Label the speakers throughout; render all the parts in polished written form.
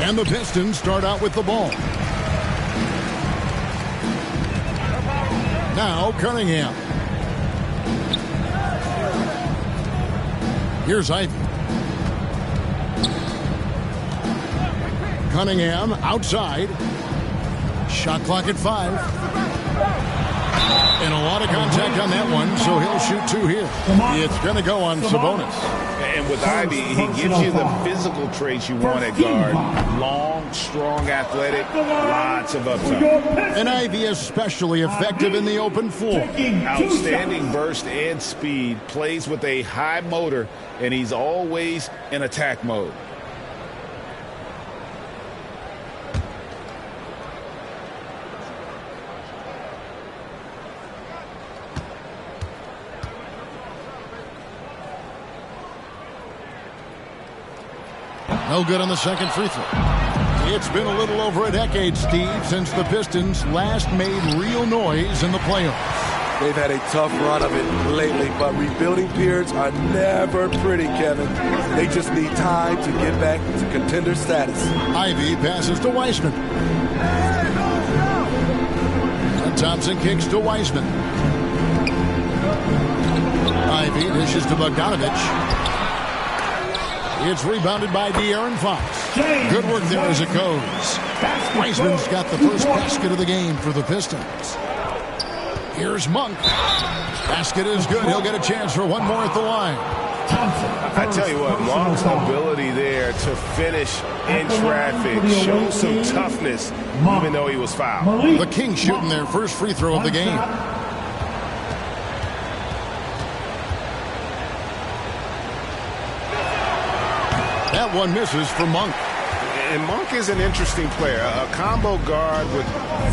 Speaker 1: And the Pistons start out with the ball. Now Cunningham. Here's Ivy. Cunningham outside. Shot clock at 5. And a lot of contact on that one, so he'll shoot 2 here. It's going to go on Sabonis.
Speaker 2: And with Ivy, he gives you the physical traits you want at guard. Long, strong, athletic, lots of upside.
Speaker 1: And Ivy especially effective in the open floor.
Speaker 2: Outstanding burst and speed, plays with a high motor, and he's always in attack mode.
Speaker 1: No good on the second free throw. It's been a little over a decade, Steve, since the Pistons last made real noise in the playoffs.
Speaker 3: They've had a tough run of it lately, but rebuilding periods are never pretty, Kevin. They just need time to get back to contender status.
Speaker 1: Ivy passes to Weissman. And Thompson kicks to Weissman. Ivy dishes to Bogdanovich. It's rebounded by De'Aaron Fox. Good work there as it goes. Weissman's got the first basket of the game for the Pistons. Here's Monk. Basket is good. He'll get a chance for one more at the line.
Speaker 2: I tell you what, Monk's ability there to finish in traffic shows some toughness, even though he was fouled.
Speaker 1: The Kings shooting their first free throw of the game. That one misses for Monk.
Speaker 2: And Monk is an interesting player, a combo guard with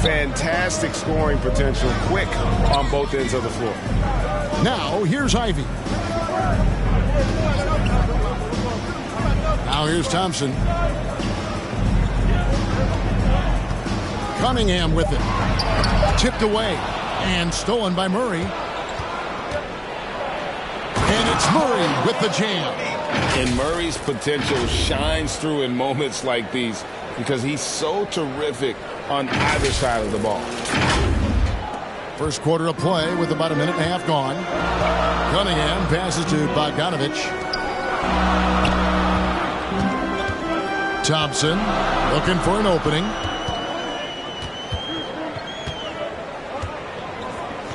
Speaker 2: fantastic scoring potential, quick on both ends of the floor.
Speaker 1: Now here's Ivy. Now here's Thompson. Cunningham with it. Tipped away and stolen by Murray. And it's Murray with the jam.
Speaker 2: And Murray's potential shines through in moments like these because he's so terrific on either side of the ball.
Speaker 1: First quarter of play with about a minute and a half gone. Cunningham passes to Bogdanovich. Thompson looking for an opening.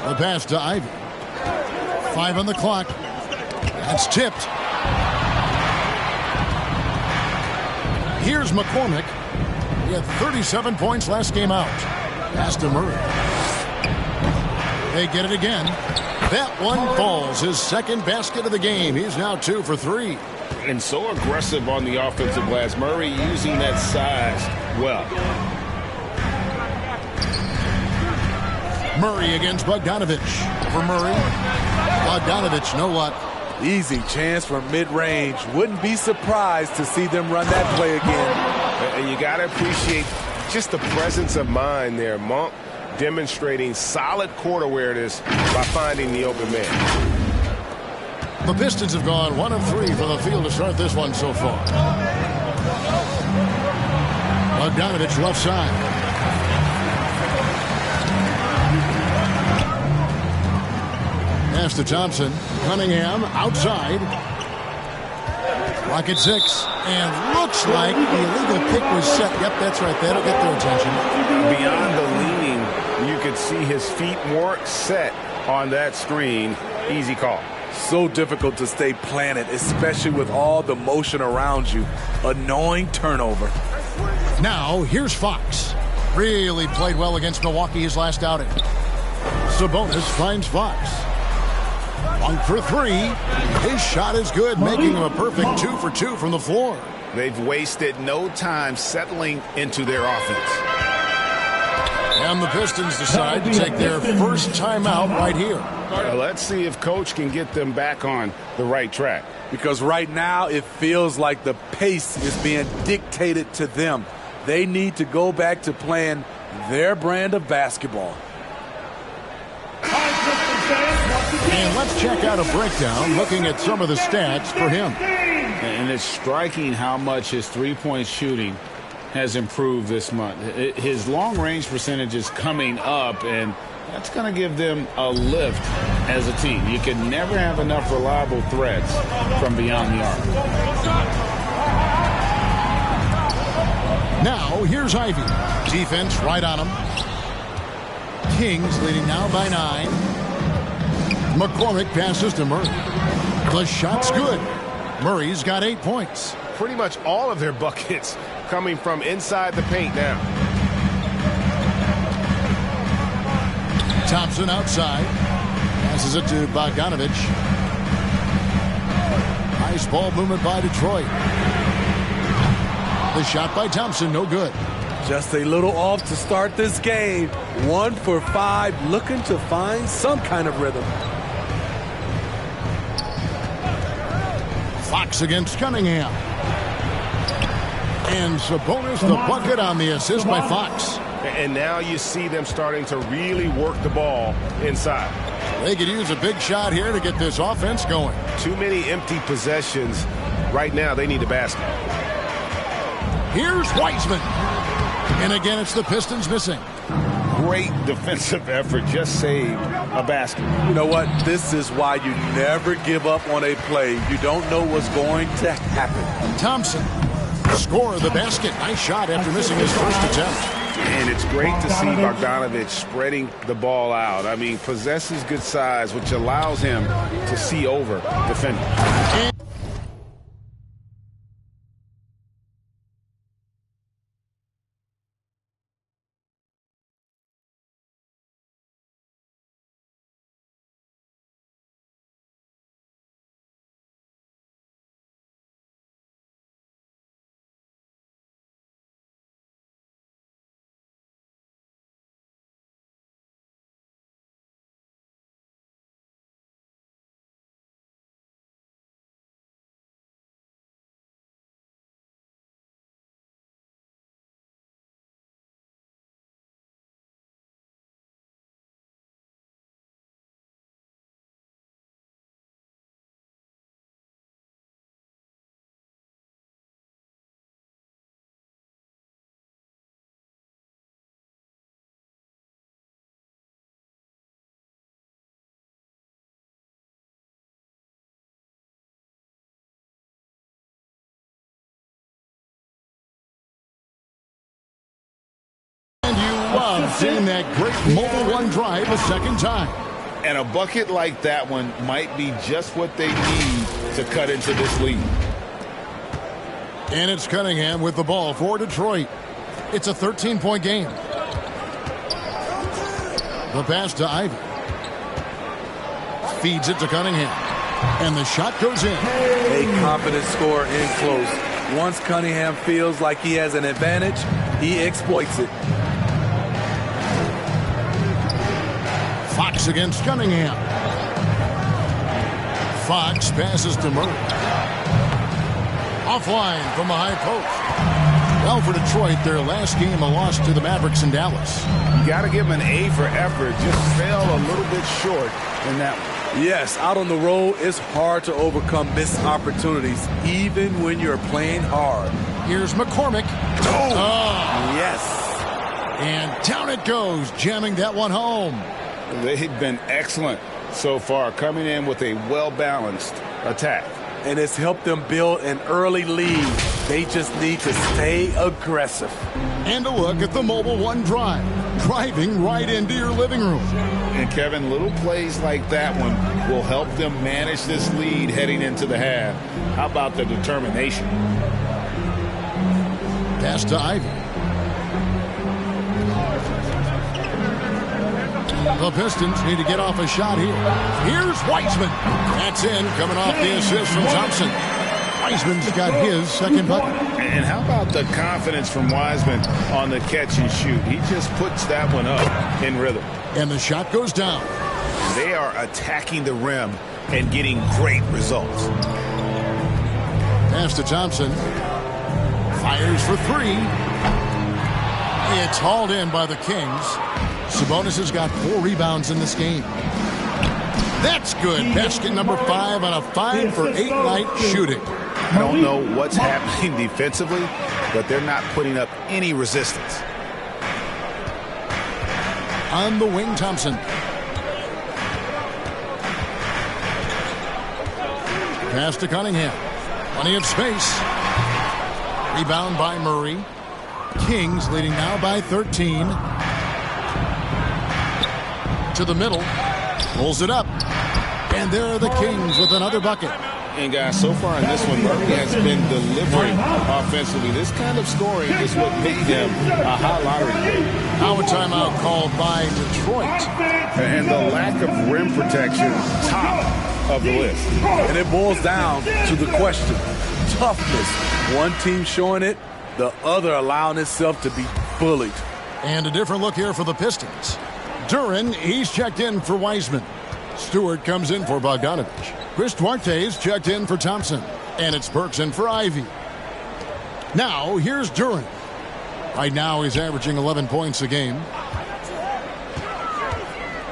Speaker 1: The pass to Ivy. 5 on the clock. That's tipped. Here's McCormick. He had 37 points last game out. Pass to Murray. They get it again. That one falls. His second basket of the game. He's now 2 for 3.
Speaker 2: And so aggressive on the offensive glass. Murray using that size well.
Speaker 1: Murray against Bogdanovich. For Murray. Bogdanovich, no luck.
Speaker 3: Easy chance from mid-range. Wouldn't be surprised to see them run that play again.
Speaker 2: And you got to appreciate just the presence of mind there. Monk demonstrating solid court awareness by finding the open man.
Speaker 1: The Pistons have gone 1 of 3 from the field to start this one so far. Bogdanovich left side. Pass to Thompson. Cunningham outside. Clock at 6. And looks like the illegal kick was set. Yep, that's right. That'll get their attention.
Speaker 2: Beyond the leaning, you could see his feet weren't set on that screen. Easy call.
Speaker 3: So difficult to stay planted, especially with all the motion around you. Annoying turnover.
Speaker 1: Now, here's Fox. Really played well against Milwaukee his last outing. Sabonis finds Fox. 1 for 3. His shot is good, making him a perfect 2 for 2 from the floor.
Speaker 2: They've wasted no time settling into their offense.
Speaker 1: And the Pistons decide to take their first timeout right here.
Speaker 2: Let's see if Coach can get them back on the right track.
Speaker 3: Because right now it feels like the pace is being dictated to them. They need to go back to playing their brand of basketball.
Speaker 1: And let's check out a breakdown looking at some of the stats for him.
Speaker 2: And it's striking how much his three-point shooting
Speaker 4: has improved this month. His long-range percentage is coming up, and that's going to give them a lift as a team. You can never have enough reliable threats from beyond the arc.
Speaker 1: Now, here's Ivy. Defense right on him. Kings leading now by 9. McCormick passes to Murray. The shot's good. Murray's got 8 points.
Speaker 2: Pretty much all of their buckets coming from inside the paint now.
Speaker 1: Thompson outside. Passes it to Bogdanovich. Nice ball movement by Detroit. The shot by Thompson, no good.
Speaker 3: Just a little off to start this game. 1 for 5, looking to find some kind of rhythm.
Speaker 1: Fox against Cunningham. And Sabonis the bucket on the assist by Fox.
Speaker 2: And now you see them starting to really work the ball inside.
Speaker 1: They could use a big shot here to get this offense going.
Speaker 2: Too many empty possessions. Right now they need a basket.
Speaker 1: Here's Wiseman. And again, it's the Pistons missing.
Speaker 4: Great defensive effort. Just saved a basket.
Speaker 3: You know what? This is why you never give up on a play. You don't know what's going to happen.
Speaker 1: Thompson. Score of the basket. Nice shot after missing his first attempt.
Speaker 2: And it's great to see Bogdanovich spreading the ball out. I mean, possesses good size, which allows him to see over defenders.
Speaker 1: Love seeing that great mobile one drive a second time.
Speaker 4: And a bucket like that one might be just what they need to cut into this lead.
Speaker 1: And it's Cunningham with the ball for Detroit. It's a 13-point game. The pass to Ivy. Feeds it to Cunningham. And the shot goes in.
Speaker 3: A confident scorer in close. Once Cunningham feels like he has an advantage, he exploits it.
Speaker 1: Fox against Cunningham. Fox passes to Murray. Offline from the high post. Well, for Detroit, their last game a loss to the Mavericks in Dallas.
Speaker 4: You got to give them an A for effort. Just fell a little bit short in that one.
Speaker 3: Yes, out on the road, it's hard to overcome missed opportunities, even when you're playing hard.
Speaker 1: Here's McCormick.
Speaker 3: Yes.
Speaker 1: And down it goes, jamming that one home.
Speaker 4: They've been excellent so far, coming in with a well-balanced attack.
Speaker 3: And it's helped them build an early lead. They just need to stay aggressive.
Speaker 1: And a look at the mobile one drive. Driving right into your living room.
Speaker 4: And, Kevin, little plays like that one will help them manage this lead heading into the half. How about the determination?
Speaker 1: Pass to Ivy. The Pistons need to get off a shot here. Here's Wiseman. That's in, coming off the assist from Thompson. Wiseman's got his second bucket.
Speaker 4: And how about the confidence from Wiseman on the catch and shoot? He just puts that one up in rhythm.
Speaker 1: And the shot goes down.
Speaker 2: They are attacking the rim and getting great results.
Speaker 1: Pass to Thompson. Fires for three. It's hauled in by the Kings. Sabonis has got 4 rebounds in this game. That's good. Basket number 5 on a 5 for 8 night shooting.
Speaker 5: I don't know what's happening defensively, but they're not putting up any resistance.
Speaker 1: On the wing, Thompson. Pass to Cunningham. Plenty of space. Rebound by Murray. Kings leading now by 13. To the middle. Pulls it up. And there are the Kings with another bucket.
Speaker 4: And guys, so far in this one, Murray has been delivering offensively. This kind of scoring is what made him a hot lottery pick.
Speaker 1: Now a timeout called by Detroit.
Speaker 5: And the lack of rim protection, top of the list.
Speaker 3: And it boils down to the question. Toughness. One team showing it, the other allowing itself to be bullied.
Speaker 1: And a different look here for the Pistons. Duren, he's checked in for Wiseman. Stewart comes in for Bogdanovich. Chris Duarte's checked in for Thompson. And it's Burks in for Ivy. Now, here's Duren. Right now, he's averaging 11 points a game.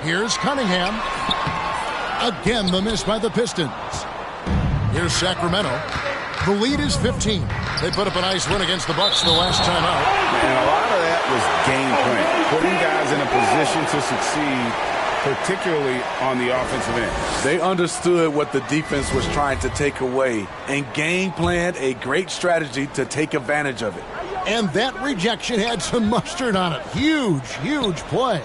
Speaker 1: Here's Cunningham. Again, the miss by the Pistons. Here's Sacramento. The lead is 15. They put up a nice win against the Bucks the last time out.
Speaker 5: And a lot of that was game plan. Putting guys in a position to succeed, particularly on the offensive end.
Speaker 3: They understood what the defense was trying to take away and game planned a great strategy to take advantage of it.
Speaker 1: And that rejection had some mustard on it. Huge, huge play.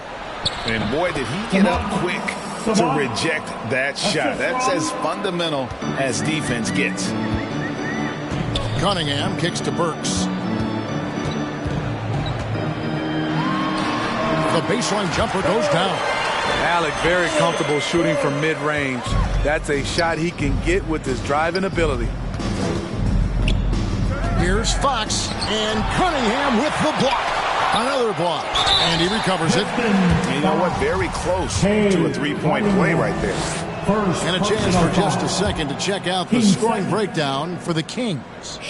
Speaker 5: And boy, did he get up quick to reject that shot. That's as fundamental as defense gets.
Speaker 1: Cunningham kicks to Burks. The baseline jumper goes down.
Speaker 3: Alec very comfortable shooting from mid-range. That's a shot he can get with his driving ability.
Speaker 1: Here's Fox, and Cunningham with the block. Another block, and he recovers it.
Speaker 5: You know what? Very close to a three-point play right there.
Speaker 1: And a chance for just a second to check out the scoring breakdown for the Kings.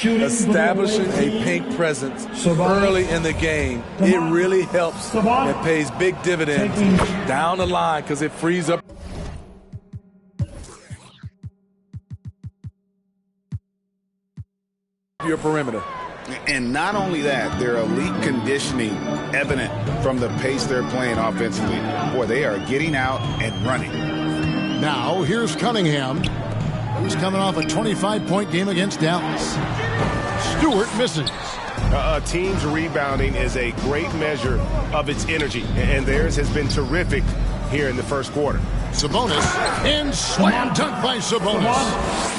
Speaker 3: Establishing a paint presence early in the game, it really helps and pays big dividends down the line because it frees up your perimeter.
Speaker 5: And not only that, their elite conditioning evident from the pace they're playing offensively. Boy, they are getting out and running.
Speaker 1: Now, here's Cunningham, who's coming off a 25-point game against Dallas. Stewart misses.
Speaker 2: A team's rebounding is a great measure of its energy, and theirs has been terrific here in the first quarter.
Speaker 1: Sabonis, and slam dunk by Sabonis.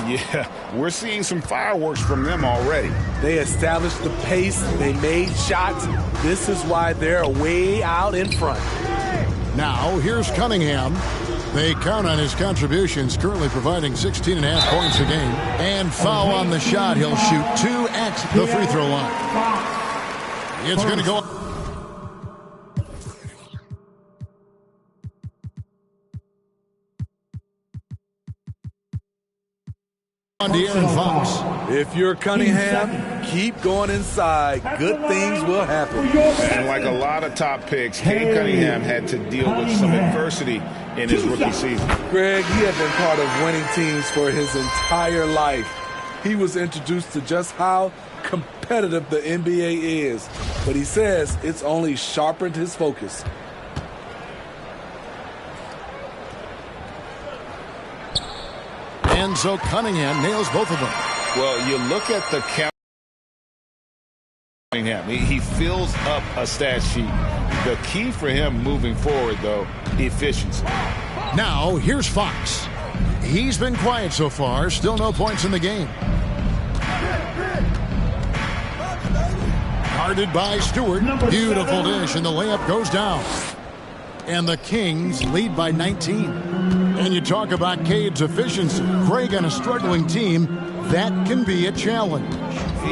Speaker 5: Yeah, we're seeing some fireworks from them already.
Speaker 3: They established the pace. They made shots. This is why they're way out in front.
Speaker 1: Now, here's Cunningham. They count on his contributions, currently providing 16.5 points a game. And foul on the shot. He'll shoot 2 at the free throw line. It's going to go on De'Aaron Fox.
Speaker 3: If you're Cunningham, keep going inside. Good things will happen.
Speaker 5: And like a lot of top picks, Cade Cunningham had to deal with some adversity in his rookie season.
Speaker 3: Greg, he had been part of winning teams for his entire life. He was introduced to just how competitive the NBA is. But he says it's only sharpened his focus.
Speaker 1: And so Cunningham nails both of them.
Speaker 5: Well, you look at the count. He fills up a stat sheet. The key for him moving forward, though, efficiency.
Speaker 1: Now, here's Fox. He's been quiet so far. Still no points in the game. Guarded by Stewart. Beautiful dish, and the layup goes down. And the Kings lead by 19. And you talk about Cade's efficiency. Craig on a struggling team, that can be a challenge.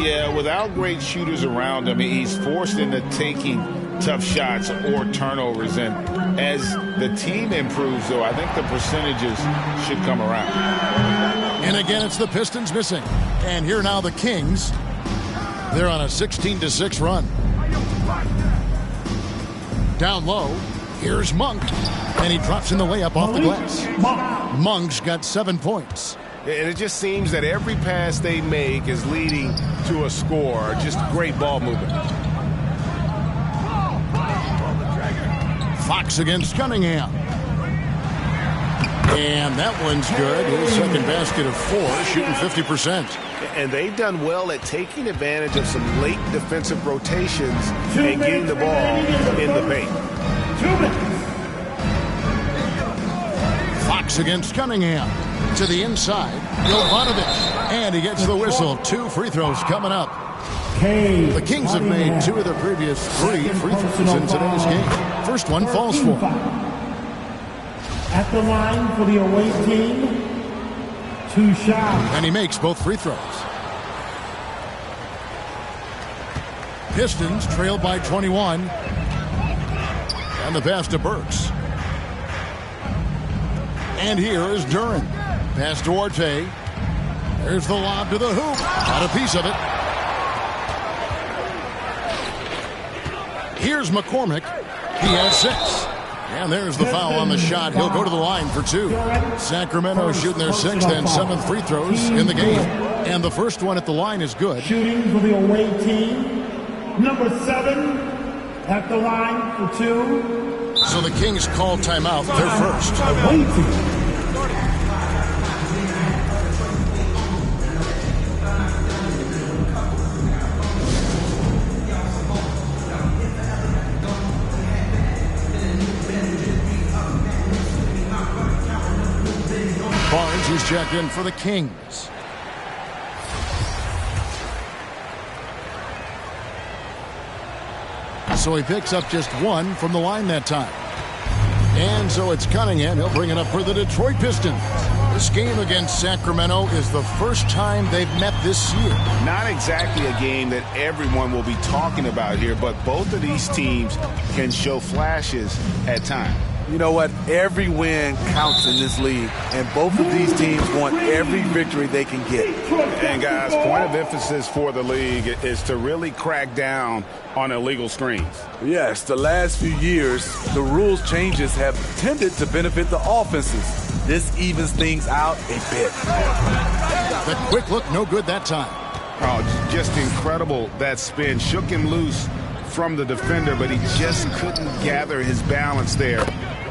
Speaker 5: Yeah, without great shooters around him, he's forced into taking tough shots or turnovers. And as the team improves, though, I think the percentages should come around.
Speaker 1: And again, it's the Pistons missing. And here now the Kings. They're on a 16-6 run. Down low, here's Monk. And he drops in the layup off the glass. Monk's got 7 points.
Speaker 2: And it just seems that every pass they make is leading to a score. Just great ball movement.
Speaker 1: Fox against Cunningham. And that one's good. His second basket of 4, shooting 50%.
Speaker 2: And they've done well at taking advantage of some late defensive rotations and getting the ball in the paint.
Speaker 6: 2 minutes.
Speaker 1: Fox against Cunningham. To the inside. Jovanovic. And he gets the whistle. 2 free throws coming up. The Kings have made 2 of their previous 3 free throws in today's game. First one falls for him.
Speaker 6: At the line for the away team, 2 shots.
Speaker 1: And he makes both free throws. Pistons trail by 21. And the pass to Burks. And here is Duran. Pass to Orte. There's the lob to the hoop. Got a piece of it. Here's McCormick. He has 6. And there's the foul on the shot. He'll go to the line for 2. Sacramento shooting their 6th and 7th free throws in the game. And the first one at the line is good.
Speaker 6: Shooting for the away team, number 7 at the line for 2.
Speaker 1: So the Kings call timeout. They're first.
Speaker 6: Away team.
Speaker 1: Barnes is checked in for the Kings. So he picks up just 1 from the line that time. And so it's Cunningham. He'll bring it up for the Detroit Pistons. This game against Sacramento is the first time they've met this year.
Speaker 2: Not exactly a game that everyone will be talking about here, but both of these teams can show flashes at times.
Speaker 3: You know what? Every win counts in this league, and both of these teams want every victory they can get.
Speaker 2: And, guys, point of emphasis for the league is to really crack down on illegal screens.
Speaker 3: Yes, the last few years, the rules changes have tended to benefit the offenses. This evens things out a bit.
Speaker 1: The quick look, no good that time.
Speaker 2: Oh, just incredible. That spin shook him loose from the defender, but he just couldn't gather his balance there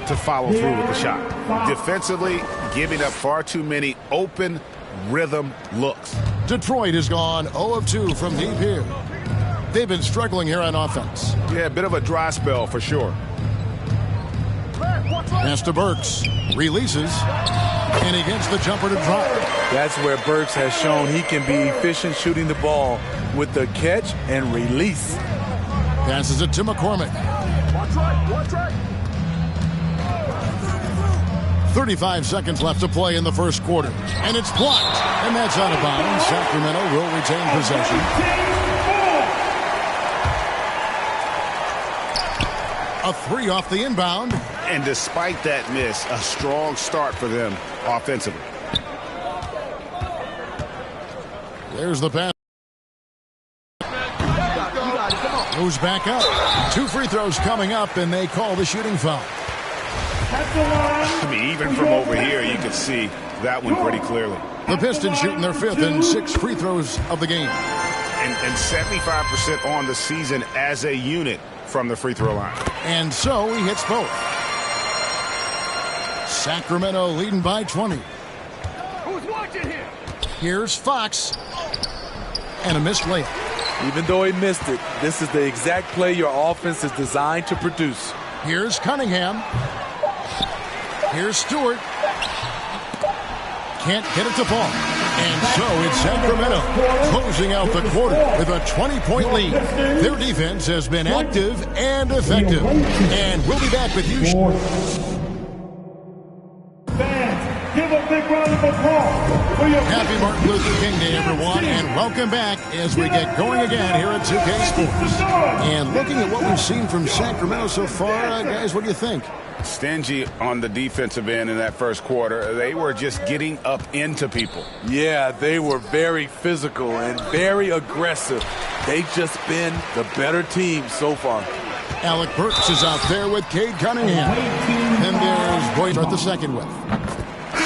Speaker 2: to follow through with the shot. Defensively, giving up far too many open rhythm looks.
Speaker 1: Detroit has gone 0 of 2 from deep here. They've been struggling here on offense.
Speaker 2: Yeah, a bit of a dry spell for sure.
Speaker 1: Pass to Burks. Releases. And he gets the jumper to drop.
Speaker 3: That's where Burks has shown he can be efficient shooting the ball with the catch and release.
Speaker 1: Passes it to McCormick.
Speaker 2: Watch right.
Speaker 1: 35 seconds left to play in the first quarter. And it's blocked. And that's out of bounds. Sacramento will retain possession. A 3 off the inbound.
Speaker 2: And despite that miss, a strong start for them offensively.
Speaker 1: There's the pass. Goes back up. 2 free throws coming up, and they call the shooting foul.
Speaker 2: I mean, even from over here, you could see that one pretty clearly.
Speaker 1: The Pistons shooting their 5th and 6th free throws of the game.
Speaker 2: And 75% on the season as a unit from the free throw line.
Speaker 1: And so he hits both. Sacramento leading by 20.
Speaker 2: Who's watching here?
Speaker 1: Here's Fox. And a missed layup.
Speaker 3: Even though he missed it, this is the exact play your offense is designed to produce.
Speaker 1: Here's Cunningham. Here's Stewart. Can't get it to fall. And so it's Sacramento closing out the quarter with a 20-point lead. Their defense has been active and effective. And we'll be back with you.
Speaker 6: Fans, give a big round of applause for your
Speaker 1: Happy Martin Luther King Day, everyone, and welcome back as we get going again here at 2K Sports. And looking at what we've seen from Sacramento so far, guys, what do you think?
Speaker 2: Stingy on the defensive end in that first quarter. They were just getting up into people.
Speaker 3: Yeah, they were very physical and very aggressive. They've just been the better team so far.
Speaker 1: Alec Burks is out there with Cade Cunningham. And there's Boyd start the second with.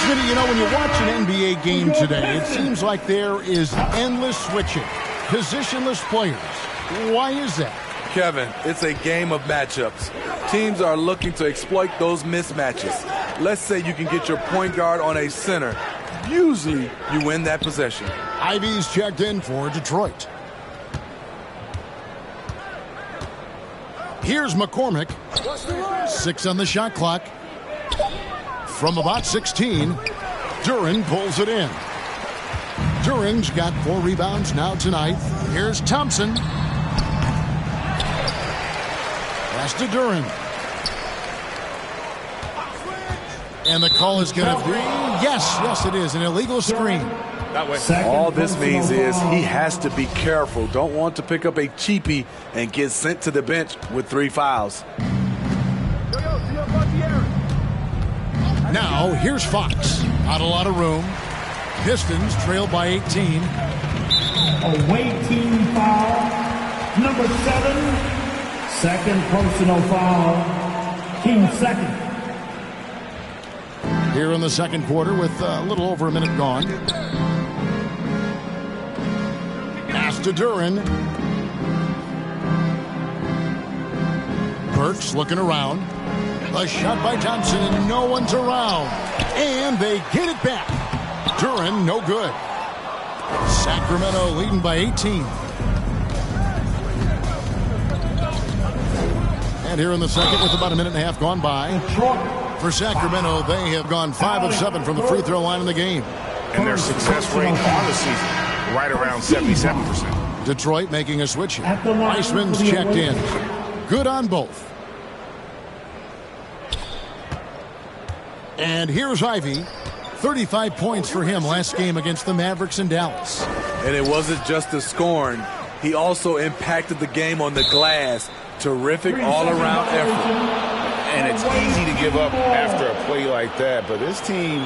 Speaker 1: Smitty, you know, when you watch an NBA game today, it seems like there is endless switching, positionless players. Why is that?
Speaker 3: Kevin, it's a game of matchups. Teams are looking to exploit those mismatches. Let's say you can get your point guard on a center. Usually, you win that possession.
Speaker 1: Ivy's checked in for Detroit. Here's McCormick. 6 on the shot clock. From about 16, Duren pulls it in. Duren's got 4 rebounds now tonight. Here's Thompson. Pass to Duren. And the call is going to be, yes, it is, an illegal screen.
Speaker 3: That way. All this means is he has to be careful. Don't want to pick up a cheapie and get sent to the bench with 3 fouls.
Speaker 1: Now, here's Fox. Not a lot of room. Pistons trail by 18.
Speaker 6: Away team foul. Number 7. Second personal foul. Team second.
Speaker 1: Here in the second quarter with a little over a minute gone. Pass to Duren. Burks looking around. A shot by Thompson, and no one's around. And they get it back. Duren, no good. Sacramento leading by 18. And here in the second with about a minute and a half gone by. For Sacramento, they have gone 5 of 7 from the free throw line in the game.
Speaker 2: And their success rate on the season, right around 77%.
Speaker 1: Detroit making a switch here. Weissman's checked in. Good on both. And here's Ivy. 35 points for him last game against the Mavericks in Dallas.
Speaker 3: And it wasn't just the scoring. He also impacted the game on the glass. Terrific all-around effort.
Speaker 2: And it's easy to give up after a play like that, but this team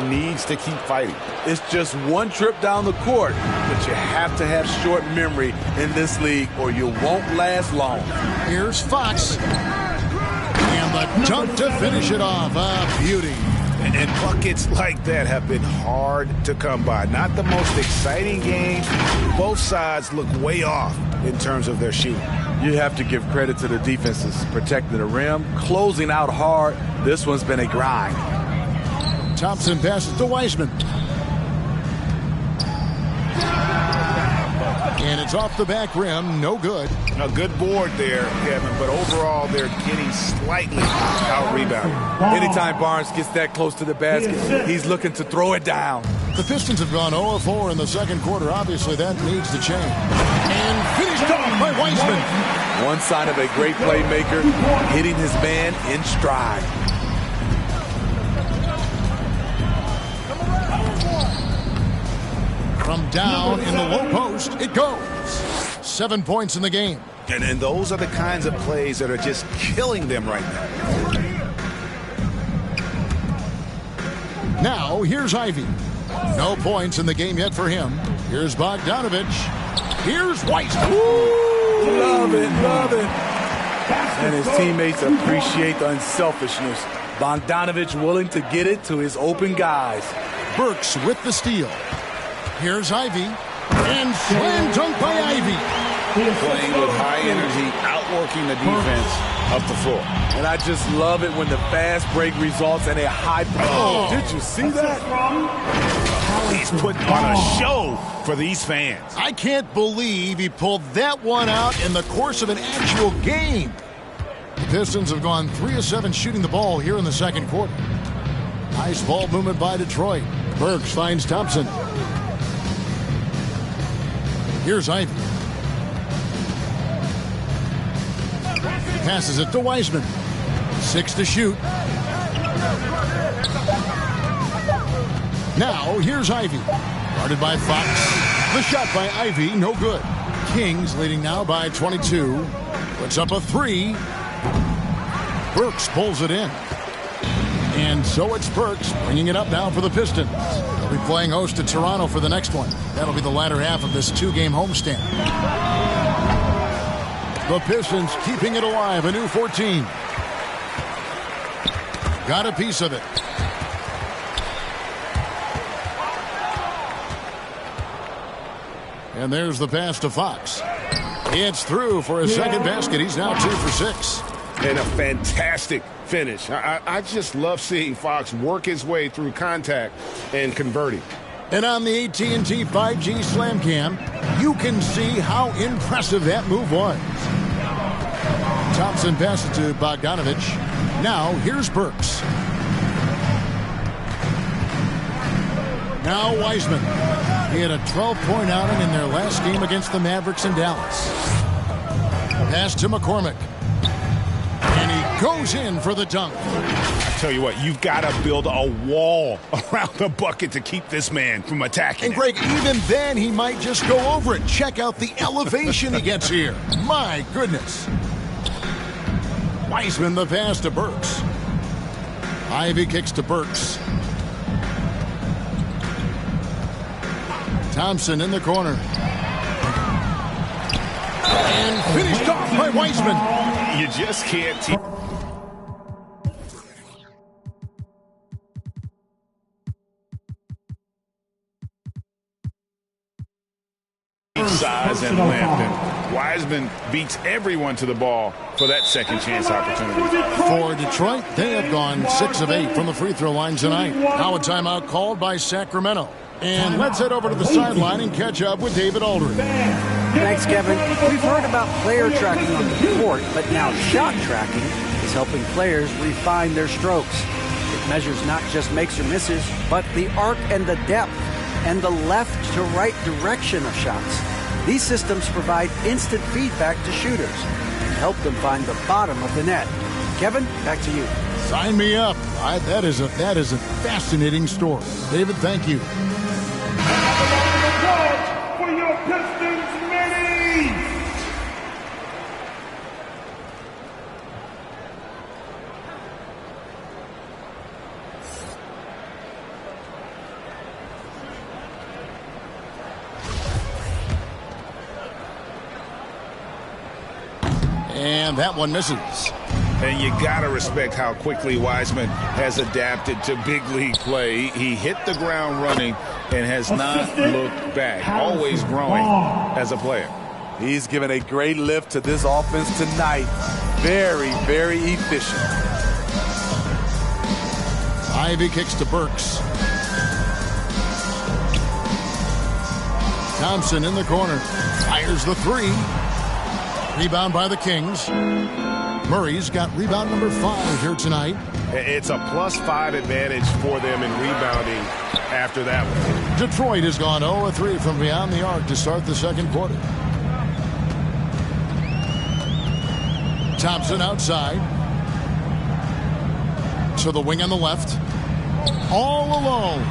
Speaker 2: needs to keep fighting.
Speaker 3: It's just one trip down the court, but you have to have short memory in this league or you won't last long.
Speaker 1: Here's Fox. And the dunk to finish it off. A beauty.
Speaker 2: And buckets like that have been hard to come by. Not the most exciting games. Both sides look way off in terms of their shooting.
Speaker 3: You have to give credit to the defenses. Protecting the rim, closing out hard. This one's been a grind.
Speaker 1: Thompson passes to Weissman. And it's off the back rim. No good.
Speaker 2: A good board there, Kevin, but overall they're getting slightly out-rebounded.
Speaker 3: Anytime Barnes gets that close to the basket, he's looking to throw it down.
Speaker 1: The Pistons have gone 0 of 4 in the second quarter. Obviously, that needs to change. And finished off by Weissman.
Speaker 3: One sign of a great playmaker, hitting his man in stride.
Speaker 1: From down in the low post, it goes. 7 points in the game.
Speaker 2: And those are the kinds of plays that are just killing them right now.
Speaker 1: Now, here's Ivy. No points in the game yet for him. Here's Bogdanovich. Here's Weissman.
Speaker 3: Love it, love it. And his teammates appreciate the unselfishness. Bogdanovich willing to get it to his open guys.
Speaker 1: Burks with the steal. Here's Ivy. And slam dunk by Ivy.
Speaker 2: Playing with high energy, outworking the defense up the floor.
Speaker 3: And I just love it when the fast break results in a high... Oh, did you see that?
Speaker 2: He's putting on a show for these fans.
Speaker 1: I can't believe he pulled that one out in the course of an actual game. The Pistons have gone 3 of 7 shooting the ball here in the second quarter. Nice ball movement by Detroit. Burks finds Thompson. Here's Ivy. Passes it to Weissman. 6 to shoot. Now, here's Ivy. Guarded by Fox. The shot by Ivy, no good. Kings leading now by 22. Puts up a 3. Burks pulls it in. And so it's Burks bringing it up now for the Pistons. They'll be playing host to Toronto for the next one. That'll be the latter half of this 2-game homestand. The Pistons keeping it alive, a new 14. Got a piece of it. And there's the pass to Fox. It's through for his second basket. He's now 2 for 6.
Speaker 2: And a fantastic finish. I just love seeing Fox work his way through contact and converting.
Speaker 1: And on the AT&T 5G Slam Cam, you can see how impressive that move was. Thompson passes to Bogdanovich. Now here's Burks. Now Wiseman. He had a 12-point outing in their last game against the Mavericks in Dallas. Pass to McCormick. And he goes in for the dunk.
Speaker 2: I tell you what, you've got to build a wall around the bucket to keep this man from attacking.
Speaker 1: And Greg, even then he might just go over it. Check out the elevation he gets here. My goodness. Wiseman the pass to Burks. Ivy kicks to Burks. Thompson in the corner. And finished off by Wiseman.
Speaker 2: You just can't teach. Size and length. And Wiseman beats everyone to the ball for that second chance opportunity.
Speaker 1: For Detroit, they have gone 6 of 8 from the free throw line tonight. Now a timeout called by Sacramento. And let's head over to the sideline and catch up with David Aldridge.
Speaker 7: Thanks, Kevin. We've heard about player tracking on the court, but now shot tracking is helping players refine their strokes. It measures not just makes or misses, but the arc and the depth and the left to right direction of shots. These systems provide instant feedback to shooters and help them find the bottom of the net. Kevin, back to you.
Speaker 1: Sign me up. That is a fascinating story. David, thank you.
Speaker 6: For your Pistons minis!
Speaker 1: And that one misses.
Speaker 2: And you got to respect how quickly Wiseman has adapted to big league play. He hit the ground running and has not looked back, always growing as a player.
Speaker 3: He's given a great lift to this offense tonight. Very, very efficient.
Speaker 1: Ivy kicks to Burks. Thompson in the corner. Fires the three. Rebound by the Kings. Murray's got rebound number 5 here tonight.
Speaker 2: It's a +5 advantage for them in rebounding after that one.
Speaker 1: Detroit has gone 0-3 from beyond the arc to start the second quarter. Thompson outside. To the wing on the left. All alone.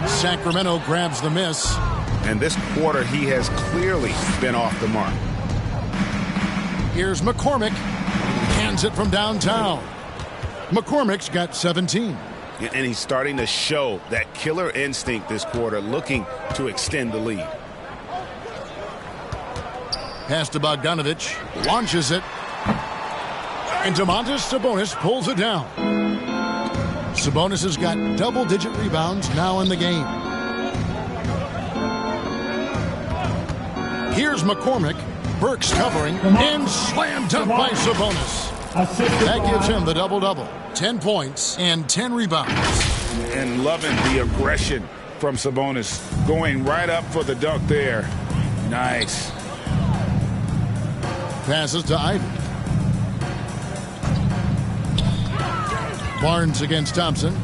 Speaker 1: Sacramento grabs the miss.
Speaker 2: And this quarter, he has clearly been off the mark.
Speaker 1: Here's McCormick. Hands it from downtown. McCormick's got 17.
Speaker 2: And he's starting to show that killer instinct this quarter, looking to extend the lead.
Speaker 1: Pass to Bogdanovich. Launches it. And Domantas Sabonis pulls it down. Sabonis has got double-digit rebounds now in the game. Here's McCormick. Burks covering, and slam dunk by Sabonis. That gives him the double-double. 10 points and 10 rebounds.
Speaker 2: And loving the aggression from Sabonis. Going right up for the dunk there. Nice.
Speaker 1: Passes to Ivy. Barnes against Thompson.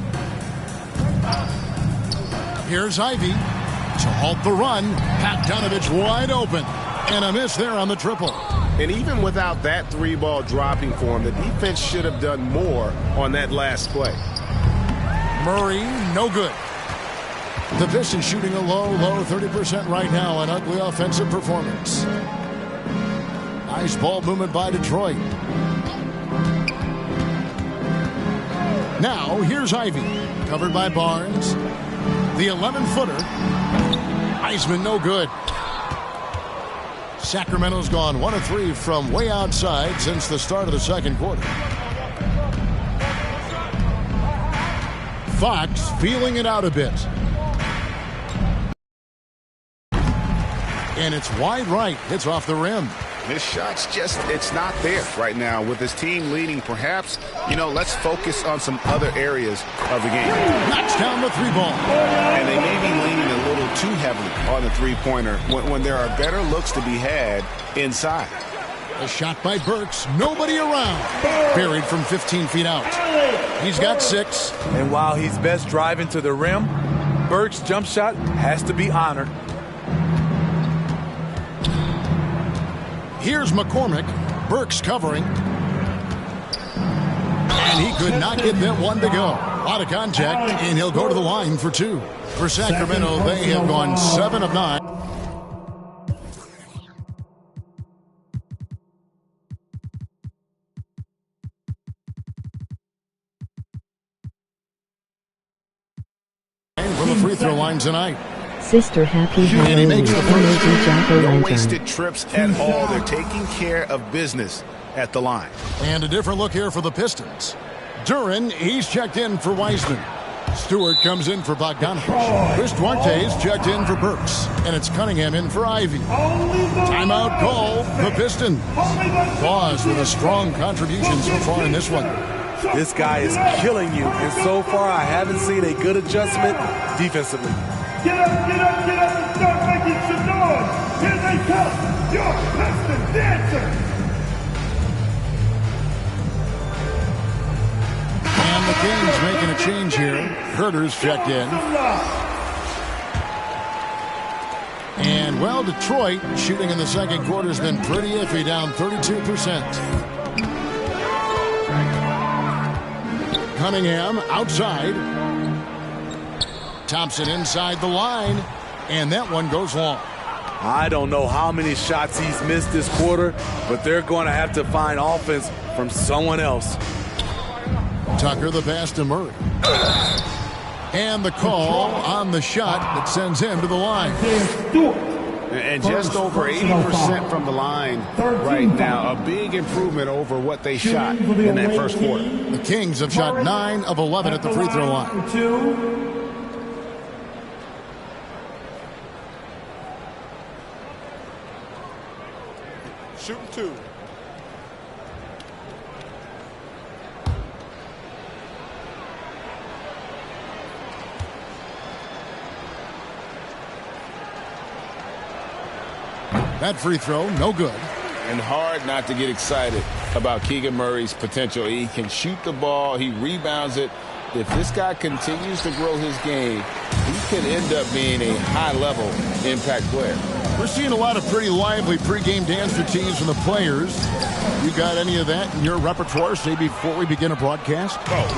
Speaker 1: Here's Ivy to halt the run. Bogdanovich wide open. And a miss there on the triple.
Speaker 2: And even without that 3-ball dropping for him, the defense should have done more on that last play.
Speaker 1: Murray, no good. The Pistons shooting a low 30% right now. An ugly offensive performance. Nice ball movement by Detroit. Now, here's Ivy. Covered by Barnes. The 11-footer. Wiseman, no good. Sacramento's gone 1-3 from way outside since the start of the second quarter. Fox feeling it out a bit. And it's wide right. Hits off the rim.
Speaker 2: His shot's just, it's not there right now. With his team leading, perhaps, let's focus on some other areas of the game.
Speaker 1: Knocks down the three ball.
Speaker 2: And they may be leaning a little too heavily on the three-pointer when there are better looks to be had inside.
Speaker 1: A shot by Burks. Nobody around. Buried from 15 feet out. He's got 6.
Speaker 3: And while he's best driving to the rim, Burks' jump shot has to be honored.
Speaker 1: Here's McCormick. Burks covering. And he could not get that one to go. Out of contact, and he'll go to the line for 2. For Sacramento, they have gone 7 of 9. From the free throw line tonight.
Speaker 8: Sister Happy
Speaker 1: And he makes the first.
Speaker 2: No wasted trips at all. They're taking care of business at the line.
Speaker 1: And a different look here for the Pistons. Duran, he's checked in for Wiseman. Stewart comes in for Bogdanovich. Chris Duarte's checked in for Burks. And it's Cunningham in for Ivy. Timeout call, the Pistons. Pause with a strong contribution so far in this one.
Speaker 3: This guy is killing you, and so far I haven't seen a good adjustment defensively.
Speaker 6: Get up, get up, get up and start making some noise. Here they come, your Piston dancers.
Speaker 1: And the Kings making a change here. Herter's checked in. And, well, Detroit shooting in the second quarter has been pretty iffy, down 32%. Cunningham outside. Thompson inside the line. And that one goes long.
Speaker 3: I don't know how many shots he's missed this quarter, but they're going to have to find offense from someone else.
Speaker 1: Tucker the pass to Murray. And the call on the shot that sends him to the line.
Speaker 2: And just over 80% from the line right now. A big improvement over what they shot in that first quarter.
Speaker 1: The Kings have shot 9 of 11 at the free throw line.
Speaker 3: Shooting 2.
Speaker 1: That free throw, no good.
Speaker 4: And hard not to get excited about Keegan Murray's potential. He can shoot the ball. He rebounds it. If this guy continues to grow his game, he could end up being a high-level impact player.
Speaker 1: We're seeing a lot of pretty lively pregame dance routines from the players. You got any of that in your repertoire, say, before we begin a broadcast?
Speaker 2: Oh,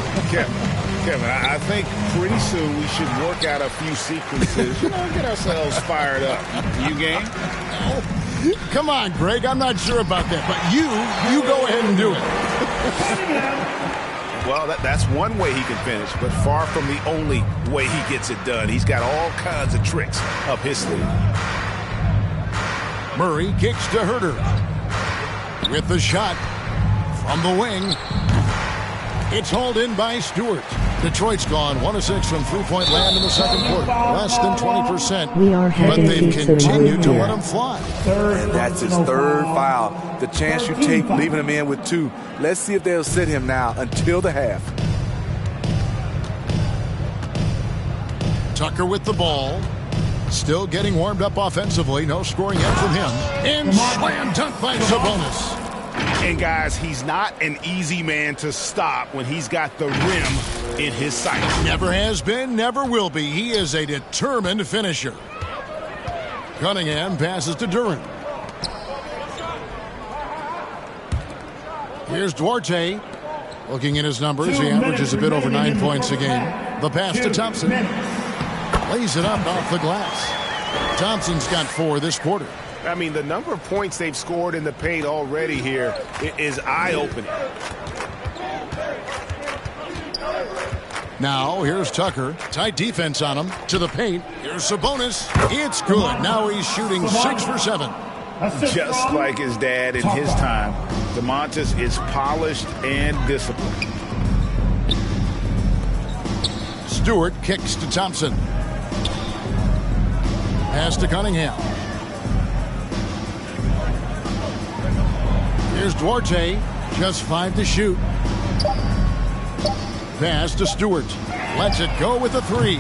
Speaker 2: Kevin, I think pretty soon we should work out a few sequences, get ourselves fired up. You game?
Speaker 1: Come on, Greg. I'm not sure about that, but you go ahead and do it.
Speaker 2: Well, that's one way he can finish, but far from the only way he gets it done. He's got all kinds of tricks up his sleeve.
Speaker 1: Murray kicks to Herter. With the shot from the wing. It's hauled in by Stewart. Detroit's gone 1 of 6 from three-point land in the second quarter. Less than 20%. But they've continued to let him fly.
Speaker 3: And that's his third foul. The chance you take leaving him in with 2. Let's see if they'll sit him now until the half.
Speaker 1: Tucker with the ball. Still getting warmed up offensively. No scoring yet from him. And slam dunk by Sabonis.
Speaker 2: And, guys, he's not an easy man to stop when he's got the rim in his sight.
Speaker 1: Never has been, never will be. He is a determined finisher. Cunningham passes to Duran. Here's Duarte. Looking at his numbers, he averages a bit over 9 points a game. The pass to Thompson. Lays it up off the glass. Thompson's got 4 this quarter.
Speaker 2: I mean, the number of points they've scored in the paint already here is eye-opening.
Speaker 1: Now, here's Tucker. Tight defense on him. To the paint. Here's Sabonis. It's good. Now he's shooting 6 for 7.
Speaker 2: Just like his dad in his time, DeMontis is polished and disciplined.
Speaker 1: Stewart kicks to Thompson. Pass to Cunningham. Here's Duarte, just 5 to shoot. Pass to Stewart. Lets it go with a 3.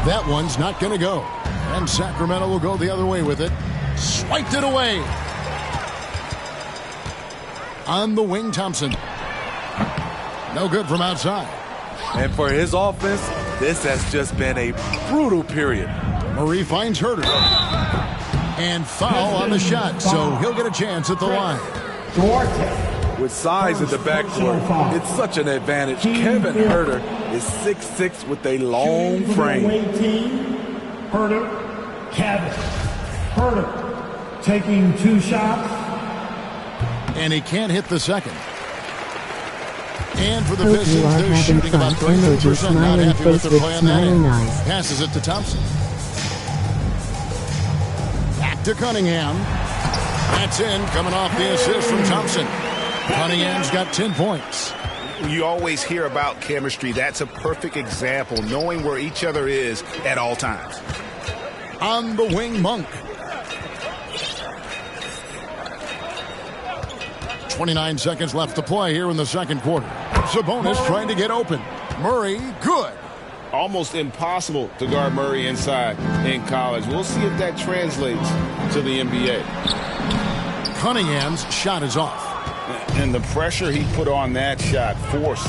Speaker 1: That one's not going to go. And Sacramento will go the other way with it. Swiped it away. On the wing, Thompson. No good from outside.
Speaker 3: And for his offense, this has just been a brutal period.
Speaker 1: Murray finds Herter. And foul on the shot, so he'll get a chance at the line.
Speaker 3: With size at the backcourt, it's such an advantage. Kevin Herter is 6'6" with a long frame.
Speaker 6: Herter, Kevin Herter taking 2 shots.
Speaker 1: And he can't hit the second. And for the Pistons, they're shooting about 33%. Not happy with their play on that end. Passes it to Thompson. Back to Cunningham. That's in, coming off the assist from Thompson. Cunningham's got 10 points.
Speaker 2: You always hear about chemistry. That's a perfect example, knowing where each other is at all times.
Speaker 1: On the wing, Monk. 29 seconds left to play here in the second quarter. Sabonis trying to get open. Murray, good.
Speaker 4: Almost impossible to guard Murray inside in college. We'll see if that translates to the NBA.
Speaker 1: Cunningham's shot is off.
Speaker 4: And the pressure he put on that shot forced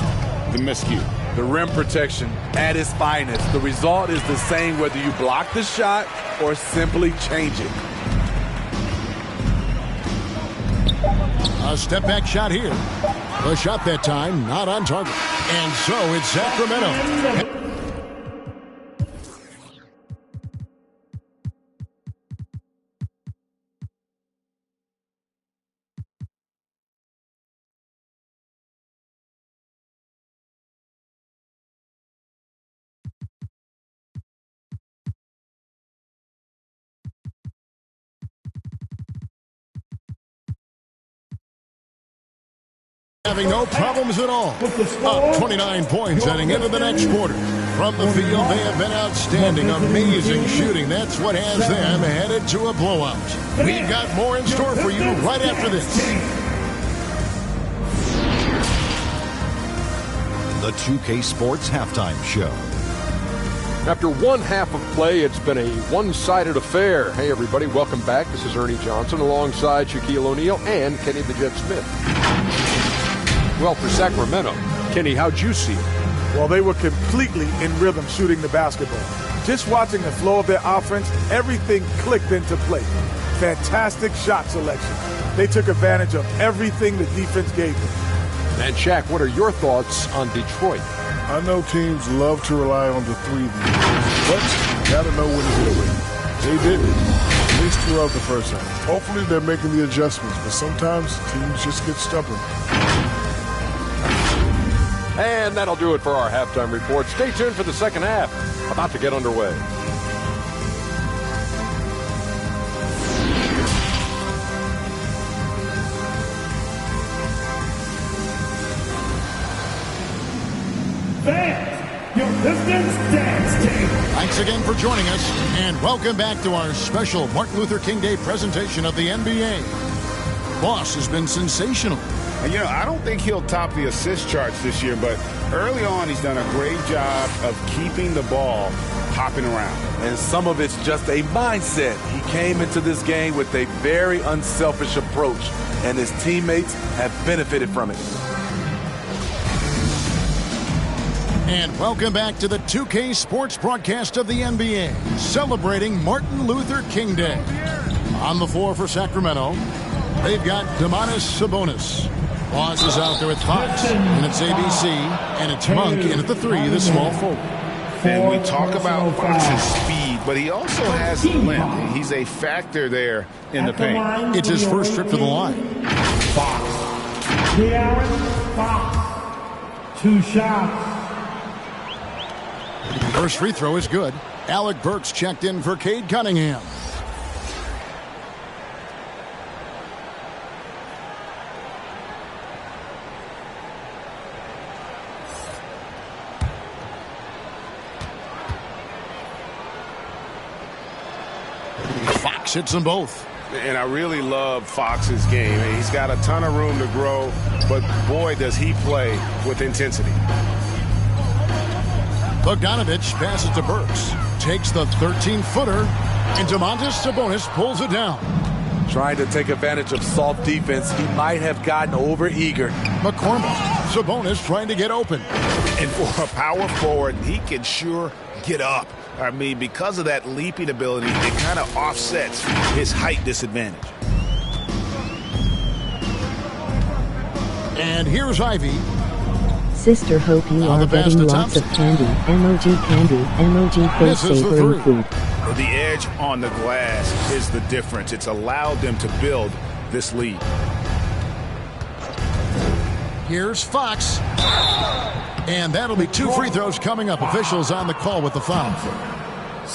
Speaker 4: the miscue.
Speaker 3: The rim protection at its finest. The result is the same whether you block the shot or simply change it.
Speaker 1: A step-back shot here. The shot that time, not on target. And so it's Sacramento. Having no problems at all. Up 29 points heading into the next quarter. From the field, they have been outstanding. Amazing shooting. That's what has them headed to a blowout. We've got more in store for you right after this.
Speaker 8: The 2K Sports Halftime Show.
Speaker 9: After one half of play, it's been a one-sided affair. Hey, everybody, welcome back. This is Ernie Johnson alongside Shaquille O'Neal and Kenny the Jet Smith. Well, for Sacramento, Kenny, how'd you see it?
Speaker 10: Well, they were completely in rhythm shooting the basketball. Just watching the flow of their offense, everything clicked into place. Fantastic shot selection. They took advantage of everything the defense gave them.
Speaker 9: And Shaq, what are your thoughts on Detroit?
Speaker 11: I know teams love to rely on the 3 these days, but you gotta know when to get away. They didn't, at least throughout the first half. Hopefully they're making the adjustments, but sometimes teams just get stubborn.
Speaker 9: And that'll do it for our halftime report. Stay tuned for the second half. About to get underway.
Speaker 6: Fans, your Pistons dance team.
Speaker 1: Thanks again for joining us, and welcome back to our special Martin Luther King Day presentation of the NBA. Boss has been sensational.
Speaker 2: And, you know, I don't think he'll top the assist charts this year, but early on he's done a great job of keeping the ball hopping around.
Speaker 3: And some of it's just a mindset. He came into this game with a very unselfish approach, and his teammates have benefited from it.
Speaker 1: And welcome back to the 2K Sports broadcast of the NBA, celebrating Martin Luther King Day. On the floor for Sacramento, they've got Domantas Sabonis. Boss is out there with Fox, and it's ABC, and it's Monk in at the 3, the small forward.
Speaker 2: And we talk about Fox's speed, but he also has length. He's a factor there in the paint.
Speaker 1: It's his first trip to the line.
Speaker 6: Fox. De'Aaron Fox. 2 shots.
Speaker 1: First free throw is good. Alec Burks checked in for Cade Cunningham. Fox hits them both.
Speaker 2: And I really love Fox's game. He's got a ton of room to grow, but boy, does he play with intensity.
Speaker 1: Bogdanovich passes to Burks. Takes the 13-footer, and Domantas Sabonis pulls it down.
Speaker 3: Trying to take advantage of soft defense, he might have gotten over-eager.
Speaker 1: McCormick, Sabonis trying to get open.
Speaker 2: And for a power forward, he can sure get up. I mean, because of that leaping ability, it kind of offsets his height disadvantage.
Speaker 1: And here's Ivy.
Speaker 12: Sister, hope you are getting lots of candy. Emoji candy. Emoji face savoring food.
Speaker 2: The edge on the glass is the difference. It's allowed them to build this lead.
Speaker 1: Here's Fox. And that'll be 2 free throws coming up. Officials on the call with the foul.